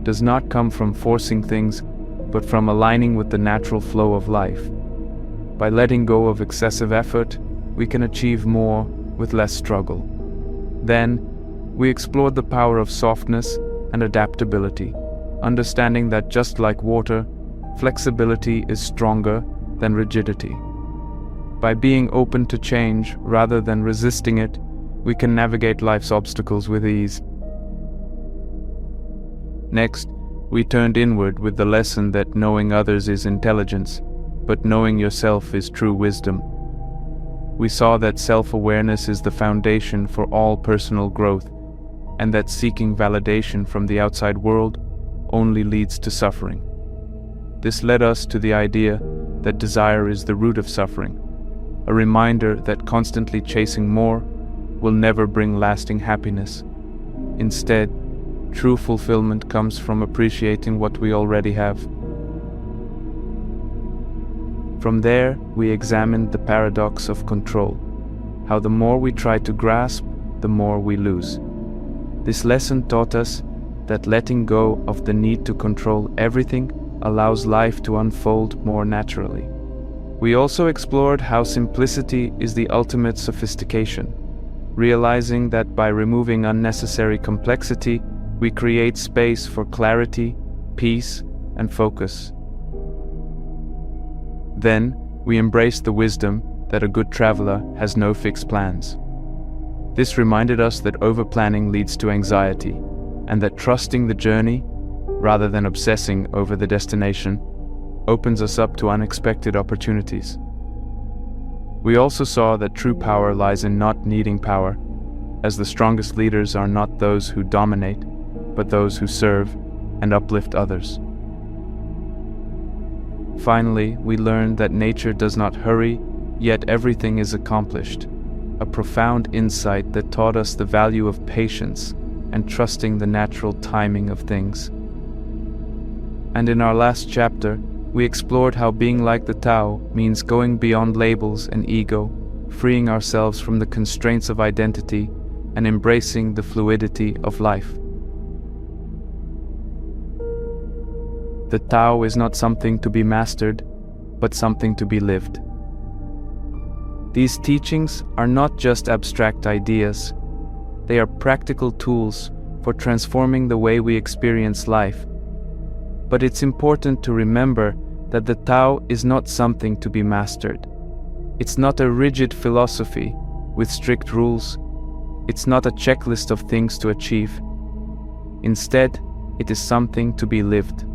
does not come from forcing things, but from aligning with the natural flow of life. By letting go of excessive effort, we can achieve more with less struggle. Then, we explored the power of softness and adaptability, understanding that just like water, flexibility is stronger than rigidity. By being open to change rather than resisting it, we can navigate life's obstacles with ease. Next, we turned inward with the lesson that knowing others is intelligence, but knowing yourself is true wisdom. We saw that self-awareness is the foundation for all personal growth, and that seeking validation from the outside world only leads to suffering. This led us to the idea that desire is the root of suffering, a reminder that constantly chasing more will never bring lasting happiness. Instead, true fulfillment comes from appreciating what we already have. From there, we examined the paradox of control, how the more we try to grasp, the more we lose. This lesson taught us that letting go of the need to control everything allows life to unfold more naturally. We also explored how simplicity is the ultimate sophistication, realizing that by removing unnecessary complexity, we create space for clarity, peace, and focus. Then, we embraced the wisdom that a good traveler has no fixed plans. This reminded us that overplanning leads to anxiety, and that trusting the journey, rather than obsessing over the destination, opens us up to unexpected opportunities. We also saw that true power lies in not needing power, as the strongest leaders are not those who dominate, but those who serve and uplift others. Finally, we learned that nature does not hurry, yet everything is accomplished, a profound insight that taught us the value of patience and trusting the natural timing of things. And in our last chapter, we explored how being like the Tao means going beyond labels and ego, freeing ourselves from the constraints of identity, and embracing the fluidity of life. The Tao is not something to be mastered, but something to be lived. These teachings are not just abstract ideas, they are practical tools for transforming the way we experience life. But it's important to remember that the Tao is not something to be mastered. It's not a rigid philosophy with strict rules. It's not a checklist of things to achieve. Instead, it is something to be lived.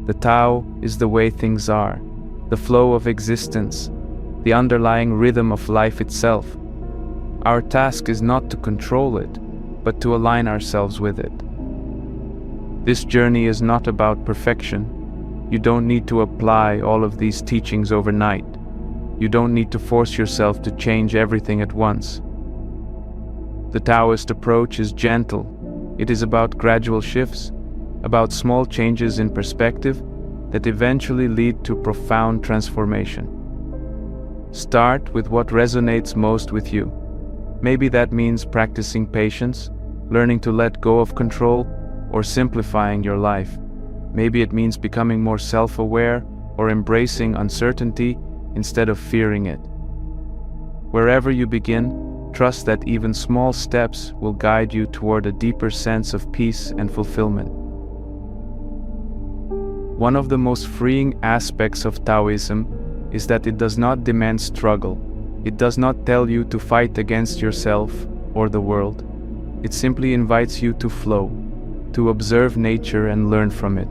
The Tao is the way things are, the flow of existence, the underlying rhythm of life itself. Our task is not to control it, but to align ourselves with it. This journey is not about perfection. You don't need to apply all of these teachings overnight. You don't need to force yourself to change everything at once. The Taoist approach is gentle. It is about gradual shifts, about small changes in perspective that eventually lead to profound transformation. Start with what resonates most with you. Maybe that means practicing patience, learning to let go of control, or simplifying your life. Maybe it means becoming more self-aware or embracing uncertainty instead of fearing it. Wherever you begin, trust that even small steps will guide you toward a deeper sense of peace and fulfillment. One of the most freeing aspects of Taoism is that it does not demand struggle. It does not tell you to fight against yourself or the world. It simply invites you to flow, to observe nature and learn from it,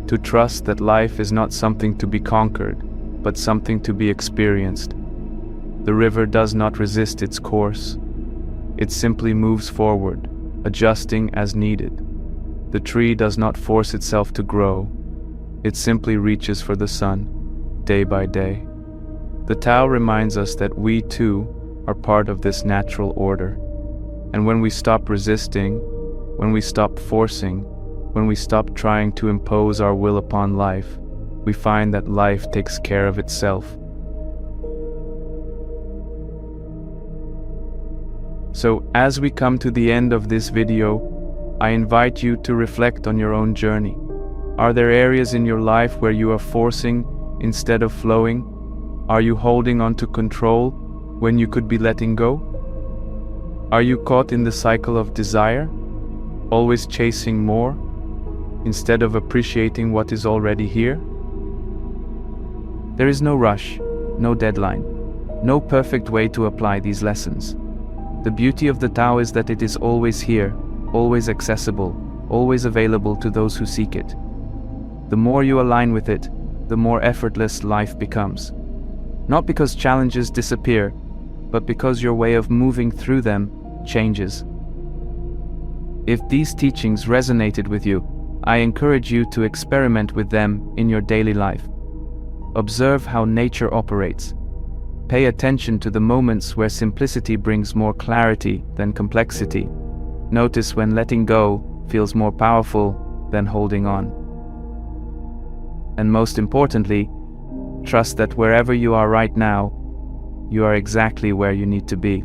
to trust that life is not something to be conquered, but something to be experienced. The river does not resist its course. It simply moves forward, adjusting as needed. The tree does not force itself to grow. It simply reaches for the sun, day by day. The Tao reminds us that we too are part of this natural order. And when we stop resisting, when we stop forcing, when we stop trying to impose our will upon life, we find that life takes care of itself. So, as we come to the end of this video, I invite you to reflect on your own journey. Are there areas in your life where you are forcing instead of flowing? Are you holding on to control when you could be letting go? Are you caught in the cycle of desire, always chasing more instead of appreciating what is already here? There is no rush, no deadline, no perfect way to apply these lessons. The beauty of the Tao is that it is always here, always accessible, always available to those who seek it. The more you align with it, the more effortless life becomes. Not because challenges disappear, but because your way of moving through them changes. If these teachings resonated with you, I encourage you to experiment with them in your daily life. Observe how nature operates. Pay attention to the moments where simplicity brings more clarity than complexity. Notice when letting go feels more powerful than holding on. And most importantly, trust that wherever you are right now, you are exactly where you need to be.